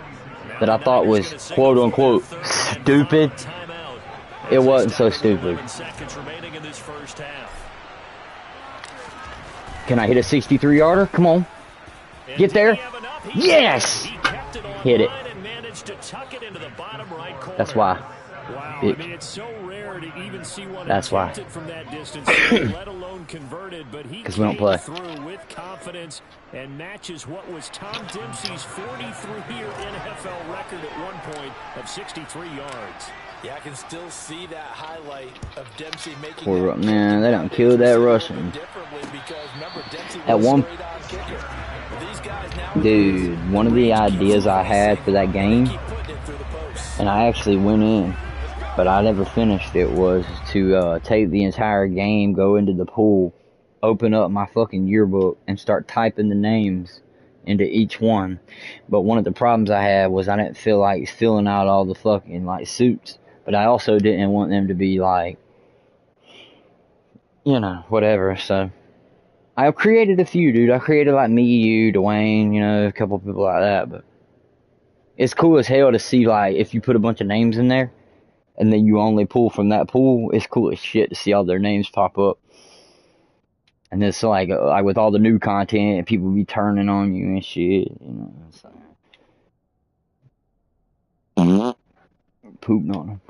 that I thought was quote unquote stupid. It wasn't so stupid. Can I hit a 63-yarder? Come on. Get there. Yes! Hit it. to tuck it into the bottom right corner. That's why. Wow, Bitch. I mean, it's so rare to even see one That's why. attempted from that distance, let alone converted, but he Because we don't came play. through with confidence and matches what was Tom Dempsey's 43-year NFL record at one point of 63 yards. Yeah, I can still see that highlight of Dempsey making Poor, man, they done killed that Russian. At one, dude, one of the ideas I had for that game, and I actually went in, but I never finished it, was to take the entire game, go into the pool, open up my fucking yearbook, and start typing the names into each one. But one of the problems I had was I didn't feel like filling out all the fucking, like, suits. But I also didn't want them to be, like, you know, whatever. So I created a few, dude. I created, like, me, you, Dwayne, you know, a couple people like that. But it's cool as hell to see, like, if you put a bunch of names in there and then you only pull from that pool, it's cool as shit to see all their names pop up. And it's like with all the new content, people be turning on you and shit, you know. So. Pooting on them.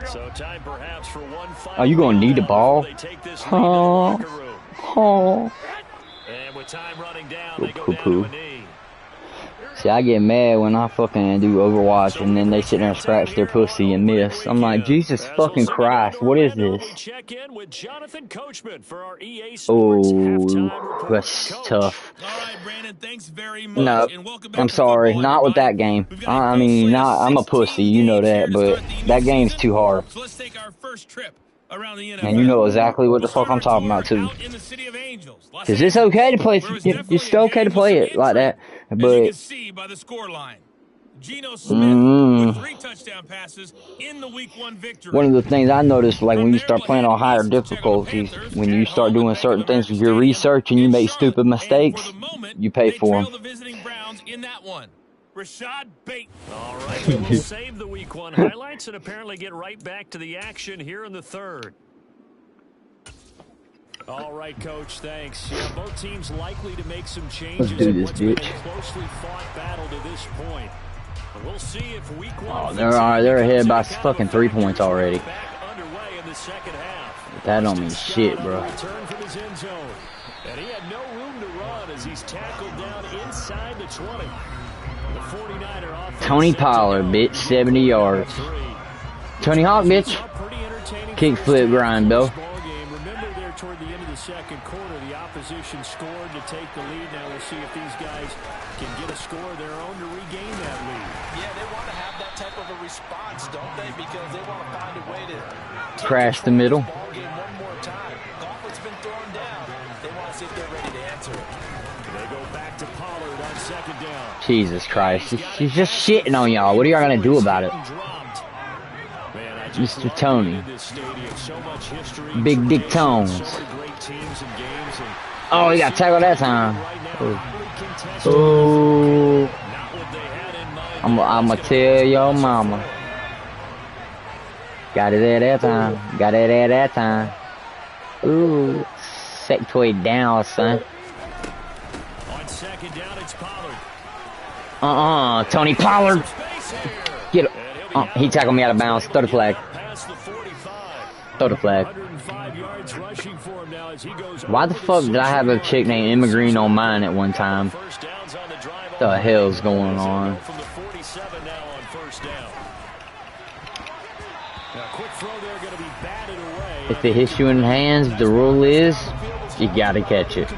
So time perhaps for one final. Oh, you gonna need the ball? Oh. And with time running down, they go down to a knee. See, I get mad when I fucking do Overwatch and then they sit there and scratch their pussy and miss. I'm like, Jesus fucking Christ, what is this? Oh, that's tough. No, I'm sorry, not with that game. I mean, I'm a pussy, you know that, but that game's too hard. And you know exactly what the fuck I'm talking about too. Cause it's okay to play, it's okay to play it like that, but one of the things I noticed, like when you start playing on higher difficulties, when you start doing certain things with your research and you make stupid mistakes, you pay for them. All right, we'll save the week one highlights and apparently get right back to the action here in the third. All right, Coach, thanks. Yeah, both teams likely to make some changes. Let's do this, Been a bitch. closely fought battle to this point. We'll see if week one. Oh, they're ahead by fucking 3 points already. Underway in the second half. That don't mean shit, bro. Return from his end zone. And he had no room to run as he's tackled down inside the 20. The 49er offense. Tony Pollard, bitch, 70 yards. Tony Hawk, bitch. Kick flip grind, Bill. Remember there toward the end of the second quarter, the opposition scored to take the lead. Now we'll see if these guys can get a score of their own to regain that lead. Yeah, they want to have that type of a response, don't they? Because they want to find a way to crash the middle. Ball game one more time. Gauntlet's been thrown down. They want to see if they're ready to answer it. They go back to Pollard on second down. Jesus Christ, she's just shitting on y'all. What are y'all gonna do about it? Mr. Tony. Big Dick Tones. Oh, he got tackled that time. Oh. I'm gonna tell your mama. Got it at that time. Got it at that time. Ooh. Sectoid down, son. On second down, it's Pollard. Tony Pollard. Get it. He tackled me out of bounds. Throw the flag. Throw the flag. Why the fuck did I have a chick named Emma Green on mine at one time? What the hell's going on? If it hits you in the hands, the rule is you gotta catch it.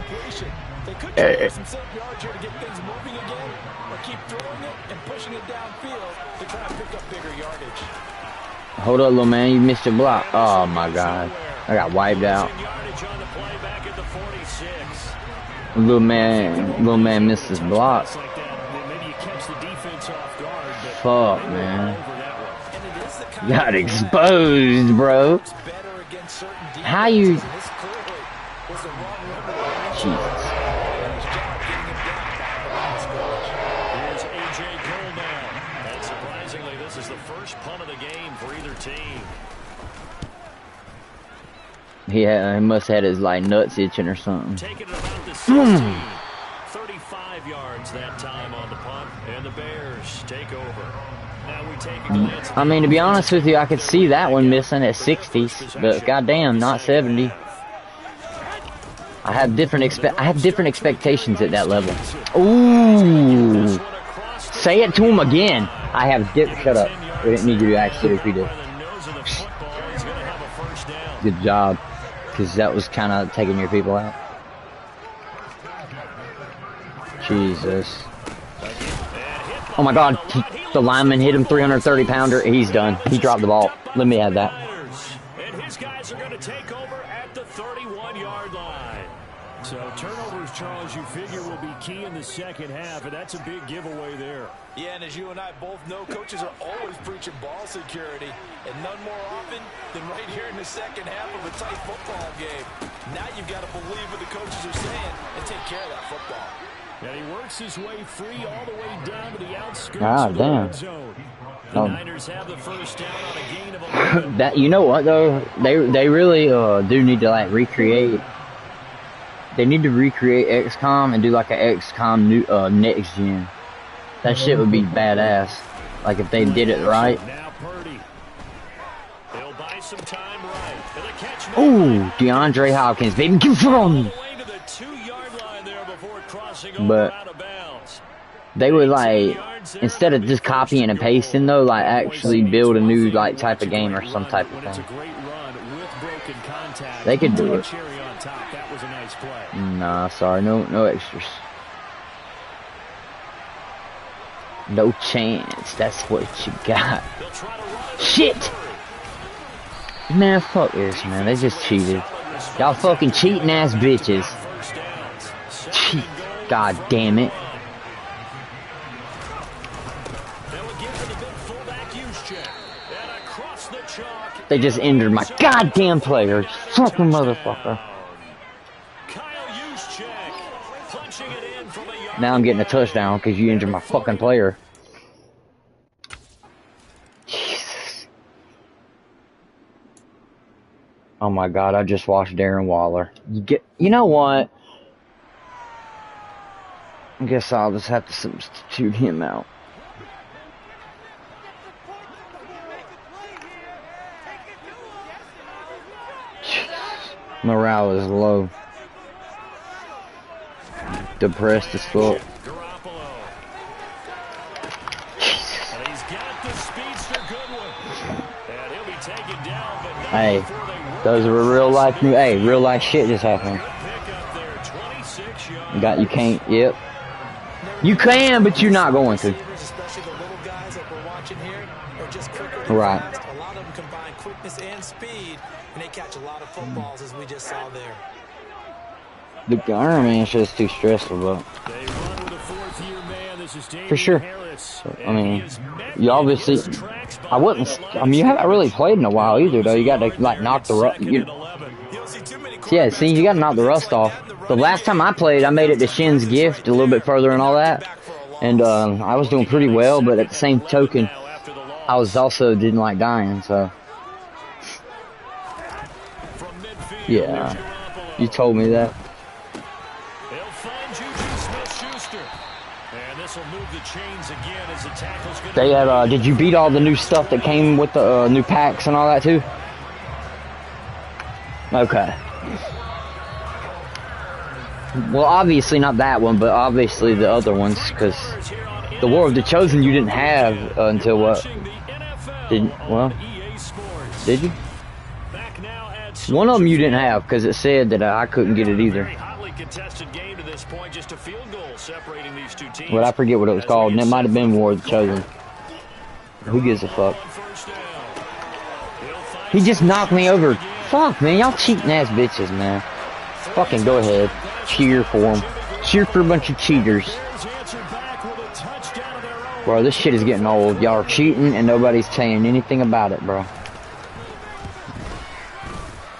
Hold up, little man, you missed your block. Oh my god, I got wiped out. Little man missed his block. Fuck, man. Got exposed, bro. How you? Jesus. He must have had his like nuts itching or something. 5 yards that time on the punt, and the Bears take over. Now we take a glance. I mean, to be honest with you, I could see that one missing at 60s, but goddamn, not 70. I have different expectations at that level. Ooh, say it to him again. I have shut up. We didn't need you to actually repeat it. Good job, because that was kind of taking your people out. Jesus. Oh my God, the lineman hit him, 330-pounder. He's done. He dropped the ball. Let me add that. And his guys are going to take over at the 31-yard line. So turnovers, Charles, you figure will be key in the second half, and that's a big giveaway there. Yeah, and as you and I both know, coaches are always preaching ball security, and none more often than right here in the second half of a tight football game. Now you've got to believe what the coaches are saying and take care of that football. And he works his way free all the way down to the outskirts of the red zone. The Niners have the first down on a gain of 11. That, you know what though, they really do need to like recreate. They need to recreate XCOM and do like an XCOM new next gen. That shit would be badass. Like if they did it right. Ooh, DeAndre Hopkins, baby, give from. But they would like, instead of just copying and pasting though, like actually build a new like type of game or some type of thing. They could do it. Nah, sorry, no extras. No chance, that's what you got. Shit! Man, fuck this, man. They just cheated. Y'all fucking cheating ass bitches. Cheat. God damn it. They just injured my goddamn player. Fucking motherfucker. Now I'm getting a touchdown because you injured my fucking player. Jesus. Oh my God, I just watched Darren Waller. You know what? I guess I'll just have to substitute him out. Morale is low. Depressed as fuck. Hey, those are real life real life shit just happened. You can't, yep. You can, but you're not going to. Right. A lot of them combine quickness and speed, and they catch a lot of footballs, as we just saw there. The Iron Man shit's too stressful, but for sure. I mean, you obviously, you haven't really played in a while either, though. You got to like knock the rust. Yeah, see, you got to knock the rust off. The last time I played, I made it to Shin's Gift a little bit further and all that, and I was doing pretty well. But at the same token, I was also didn't like dying, so yeah, you told me that. They had, did you beat all the new stuff that came with the new packs and all that too? Okay. Well, obviously not that one, but obviously the other ones, because the War of the Chosen you didn't have until what? Did you? One of them you didn't have, because it said that I couldn't get it either. But I forget what it was called, and it might have been War of the Chosen. Who gives a fuck? He just knocked me over. Fuck, man, y'all cheating ass bitches, man. Fucking go ahead. Cheer for them. Cheer for a bunch of cheaters. Bro, this shit is getting old. Y'all are cheating, and nobody's saying anything about it, bro.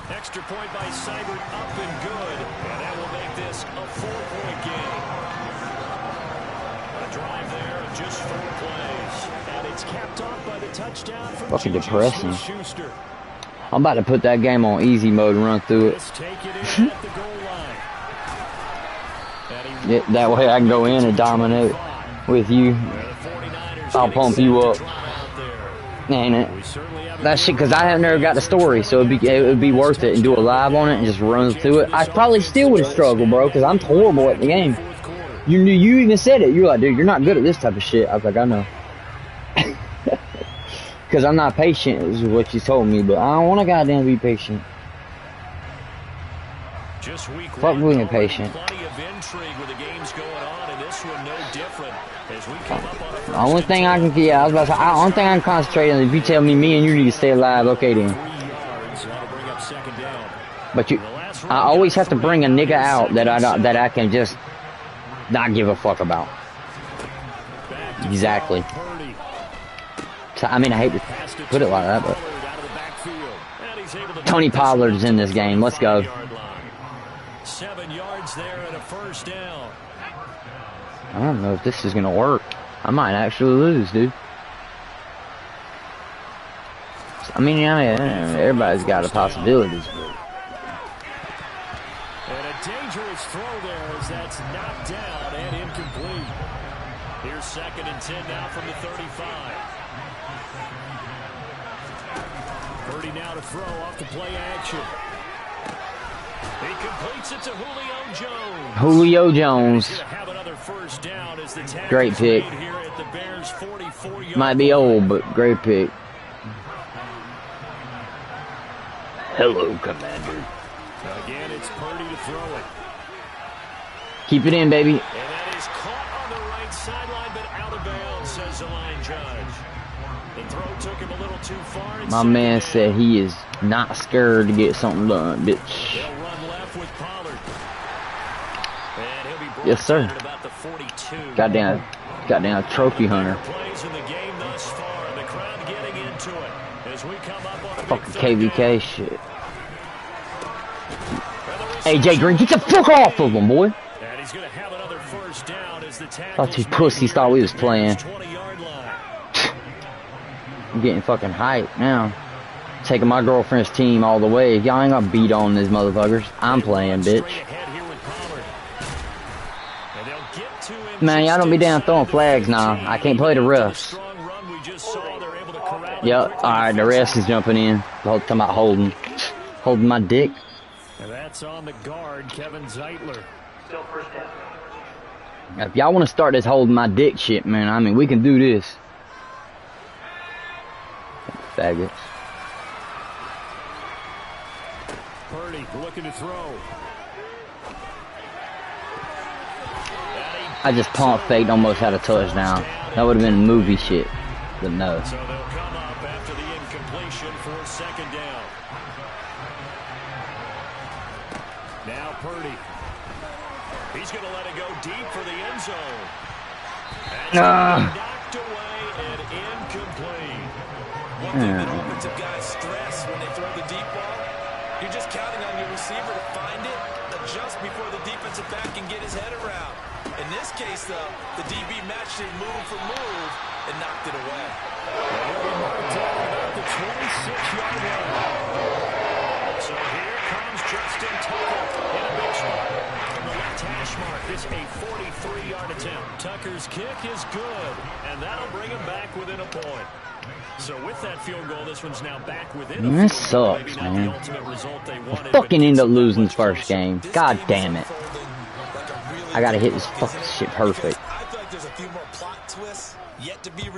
Extra point by Seibert, up and good, and that will make this a 4-point game. A drive there of just 4 plays, and it's capped off by the touchdown from fucking depressing. I'm about to put that game on easy mode and run through it. Yeah, that way I can go in and dominate with you. I'll pump you up. Ain't it? That shit, because I have never got the story, so it would be worth it and do a live on it and just run through it. I probably still would have struggled, bro, because I'm horrible at the game. You even said it. You were like, dude, you're not good at this type of shit. I was like, I know. Because I'm not patient, is what you told me, but I don't want to goddamn be patient. Fuck being patient. The only thing I can, yeah, I was about to say, the only thing I can concentrate on is if you tell me and you need to stay alive, okay then. But I always have to bring a nigga out that I can just not give a fuck about. Exactly. So, I mean, I hate to put it like that, but Tony Pollard's in this game. Let's go. 7 yards there and a first down. I don't know if this is gonna work. I might actually lose, dude. I mean, everybody's got a possibilities. And a dangerous throw there as that's knocked down and incomplete. Here's 2nd and 10 now from the 35. Purdy now to throw off the play action. He completes it to Julio Jones. Julio Jones. Great pick. Might be old, but great pick. Hello, Commander. Again, it's Purdy to throw it. Keep it in, baby. And that is caught on the right sideline, but out of bounds, says the line judge. The throw took him a little too far. My man said he is not scared to get something done, bitch. He'll run left with Pollard. And he'll be yes, sir. at about the 42. Goddamn trophy hunter. Plays in the game thus far, and the crowd getting into it as we come up on a Fucking KVK shit. AJ Green, get the fuck off of him, boy. And he's going to have another first down as the Thought you pussies thought we was playing. I'm getting fucking hyped now. Taking my girlfriend's team all the way. Y'all ain't gonna beat on these motherfuckers. I'm playing, bitch. Man, y'all don't be down throwing flags now. I can't play the refs. Yep, alright, the refs is jumping in. The whole time about holding my dick. And that's on the guard, Kevin Zeitler. Still first down. If y'all want to start this holding my dick shit, man, I mean, we can do this. Faggots. Purdy looking to throw. I just pump faked, almost had a touchdown. That would have been movie shit, but no. So they'll come up after the incompletion for 2nd down. Now Purdy. He's going to let it go deep for the end zone. Knocked away and incomplete. One thing that offensive guys stress when they throw the deep ball, you're just counting on your receiver to find it, adjust before the defensive back can get his head around. In this case, though, the DB matched it move for move and knocked it away. About the 26-yard line. So here comes Justin Tucker in a big spot. From the left hash mark, this a 43-yard attempt. Tucker's kick is good, and that'll bring him back within a point. So with that field goal, this one's now back within a field goal. This sucks, man. I fucking end up losing this first game. God damn it. I gotta hit this fucking shit perfect.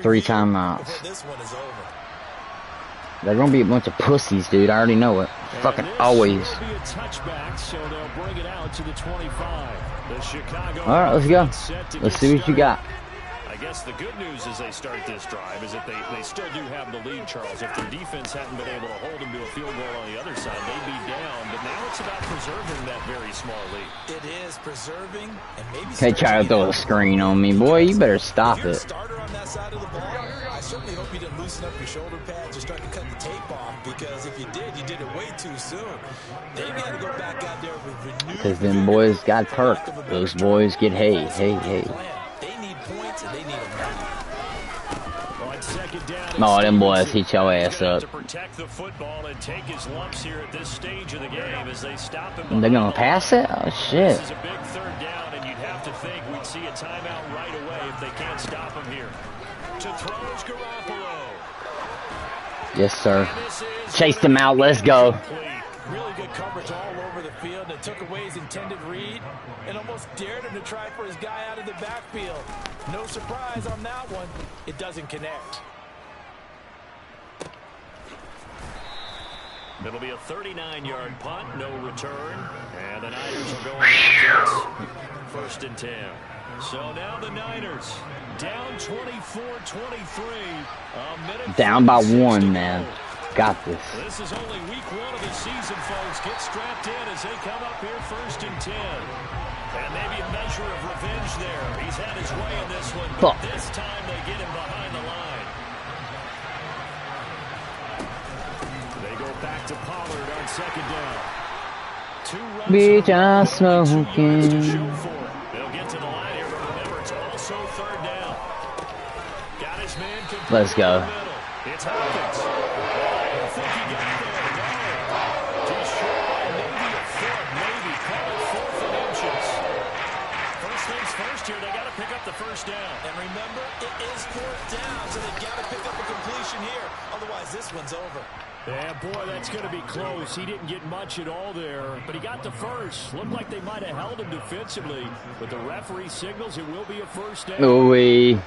3 timeouts. They're gonna be a bunch of pussies, dude. I already know it. Fucking always. Alright, let's go. Let's see what you got. I guess the good news as they start this drive is that they still do have the lead, Charles. If their defense hadn't been able to hold them to a field goal on the other side, they'd be down. But now it's about preserving that very small lead. It is preserving and maybe. Okay, try to throw a screen on me, boy. You better stop it. Starter on that side of the ball. I certainly hope you didn't loosen up your shoulder pads or start to cut the tape off, because if you did it way too soon. They got to go back out there with renewed. Because them boys got perk. Those boys get hey. They need points and they need them now. On 2nd second down. Oh, them boys hit your ass up. To protect the football and take his lumps here at this stage of the game as they stop him. They're gonna pass it? Oh shit. This is a big third down, and you'd have to think we'd see a timeout right away if they can't stop him here. To throws Garoppolo. Yes, sir. Chase them out. Let's go. Really good coverage all over the field. It took away his intended read and almost dared him to try for his guy out of the backfield. No surprise on that one. It doesn't connect. It'll be a 39-yard punt, no return. And the Niners are going offense. 1st and 10. So now the Niners down 24-23. Down by 1, man. Got this. This is only week 1 of the season, folks. Get strapped in as they come up here 1st and 10. And maybe a measure of revenge there. He's had his way in this one, but this time they get him behind the line. They go back to Pollard on 2nd down. 2 runs. Bitch, I'm smoking. They'll get to the line here, but remember, it's also 3rd down. Got his man. Let's go. It's Hopkins. I don't think he got there. No. Too short by maybe a foot. Maybe. Call it 4th and inches. First things first here, they got to pick up the 1st down. And remember, it is 4th down, so they got to pick up a completion here. Otherwise, this one's over. Yeah, boy, that's going to be close. He didn't get much at all there, but he got the first. Looked like they might have held him defensively, but the referee signals it will be a 1st down. Ooh-wee.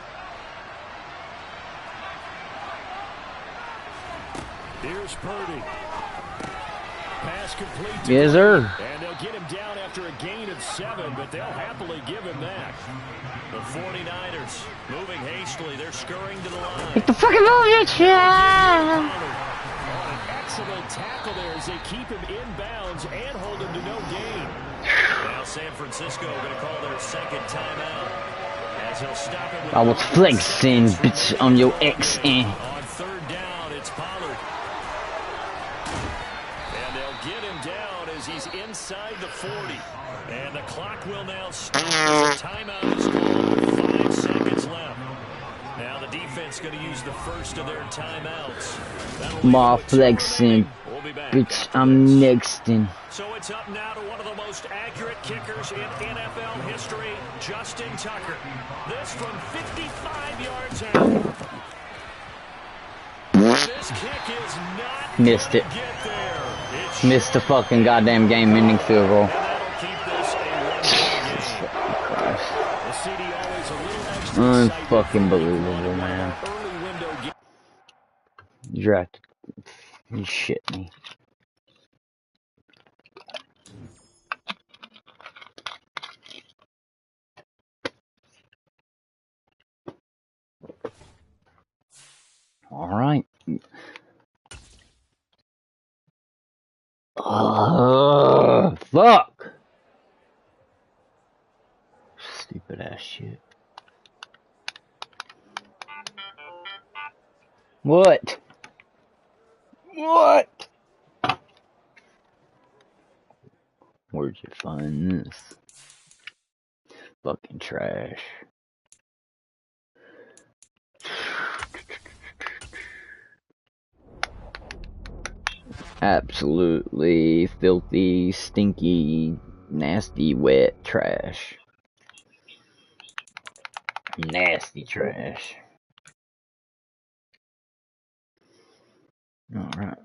Here's Purdy. Pass complete. Yes, sir. And they'll get him down after a gain of 7, but they'll happily give him that. The 49ers moving hastily. They're scurrying to the line. Get the fucking ball, you child. An excellent tackle there as they keep him in bounds and hold him to no gain. Now San Francisco going to call their 2nd timeout as he'll stop it. I was flexing, bitch, on your ex. On 3rd down, it's Pollard. And they'll get him down as he's inside the 40. And the clock will now stop as a timeout is called with 5 seconds left. Now the defense going to use the first of their timeouts. My flexing, bitch, I'm next in. So it's up now to one of the most accurate kickers in NFL history, Justin Tucker. This from 55 yards out. This kick is not Missed it. get there. Missed the fucking goddamn game-ending field goal. Unfucking believable, man. You drafted. You shit me. All right. Fuck. Stupid ass shit. What? What? Where'd you find this? Fucking trash. Absolutely filthy, stinky, nasty, wet trash. Nasty trash. Alright.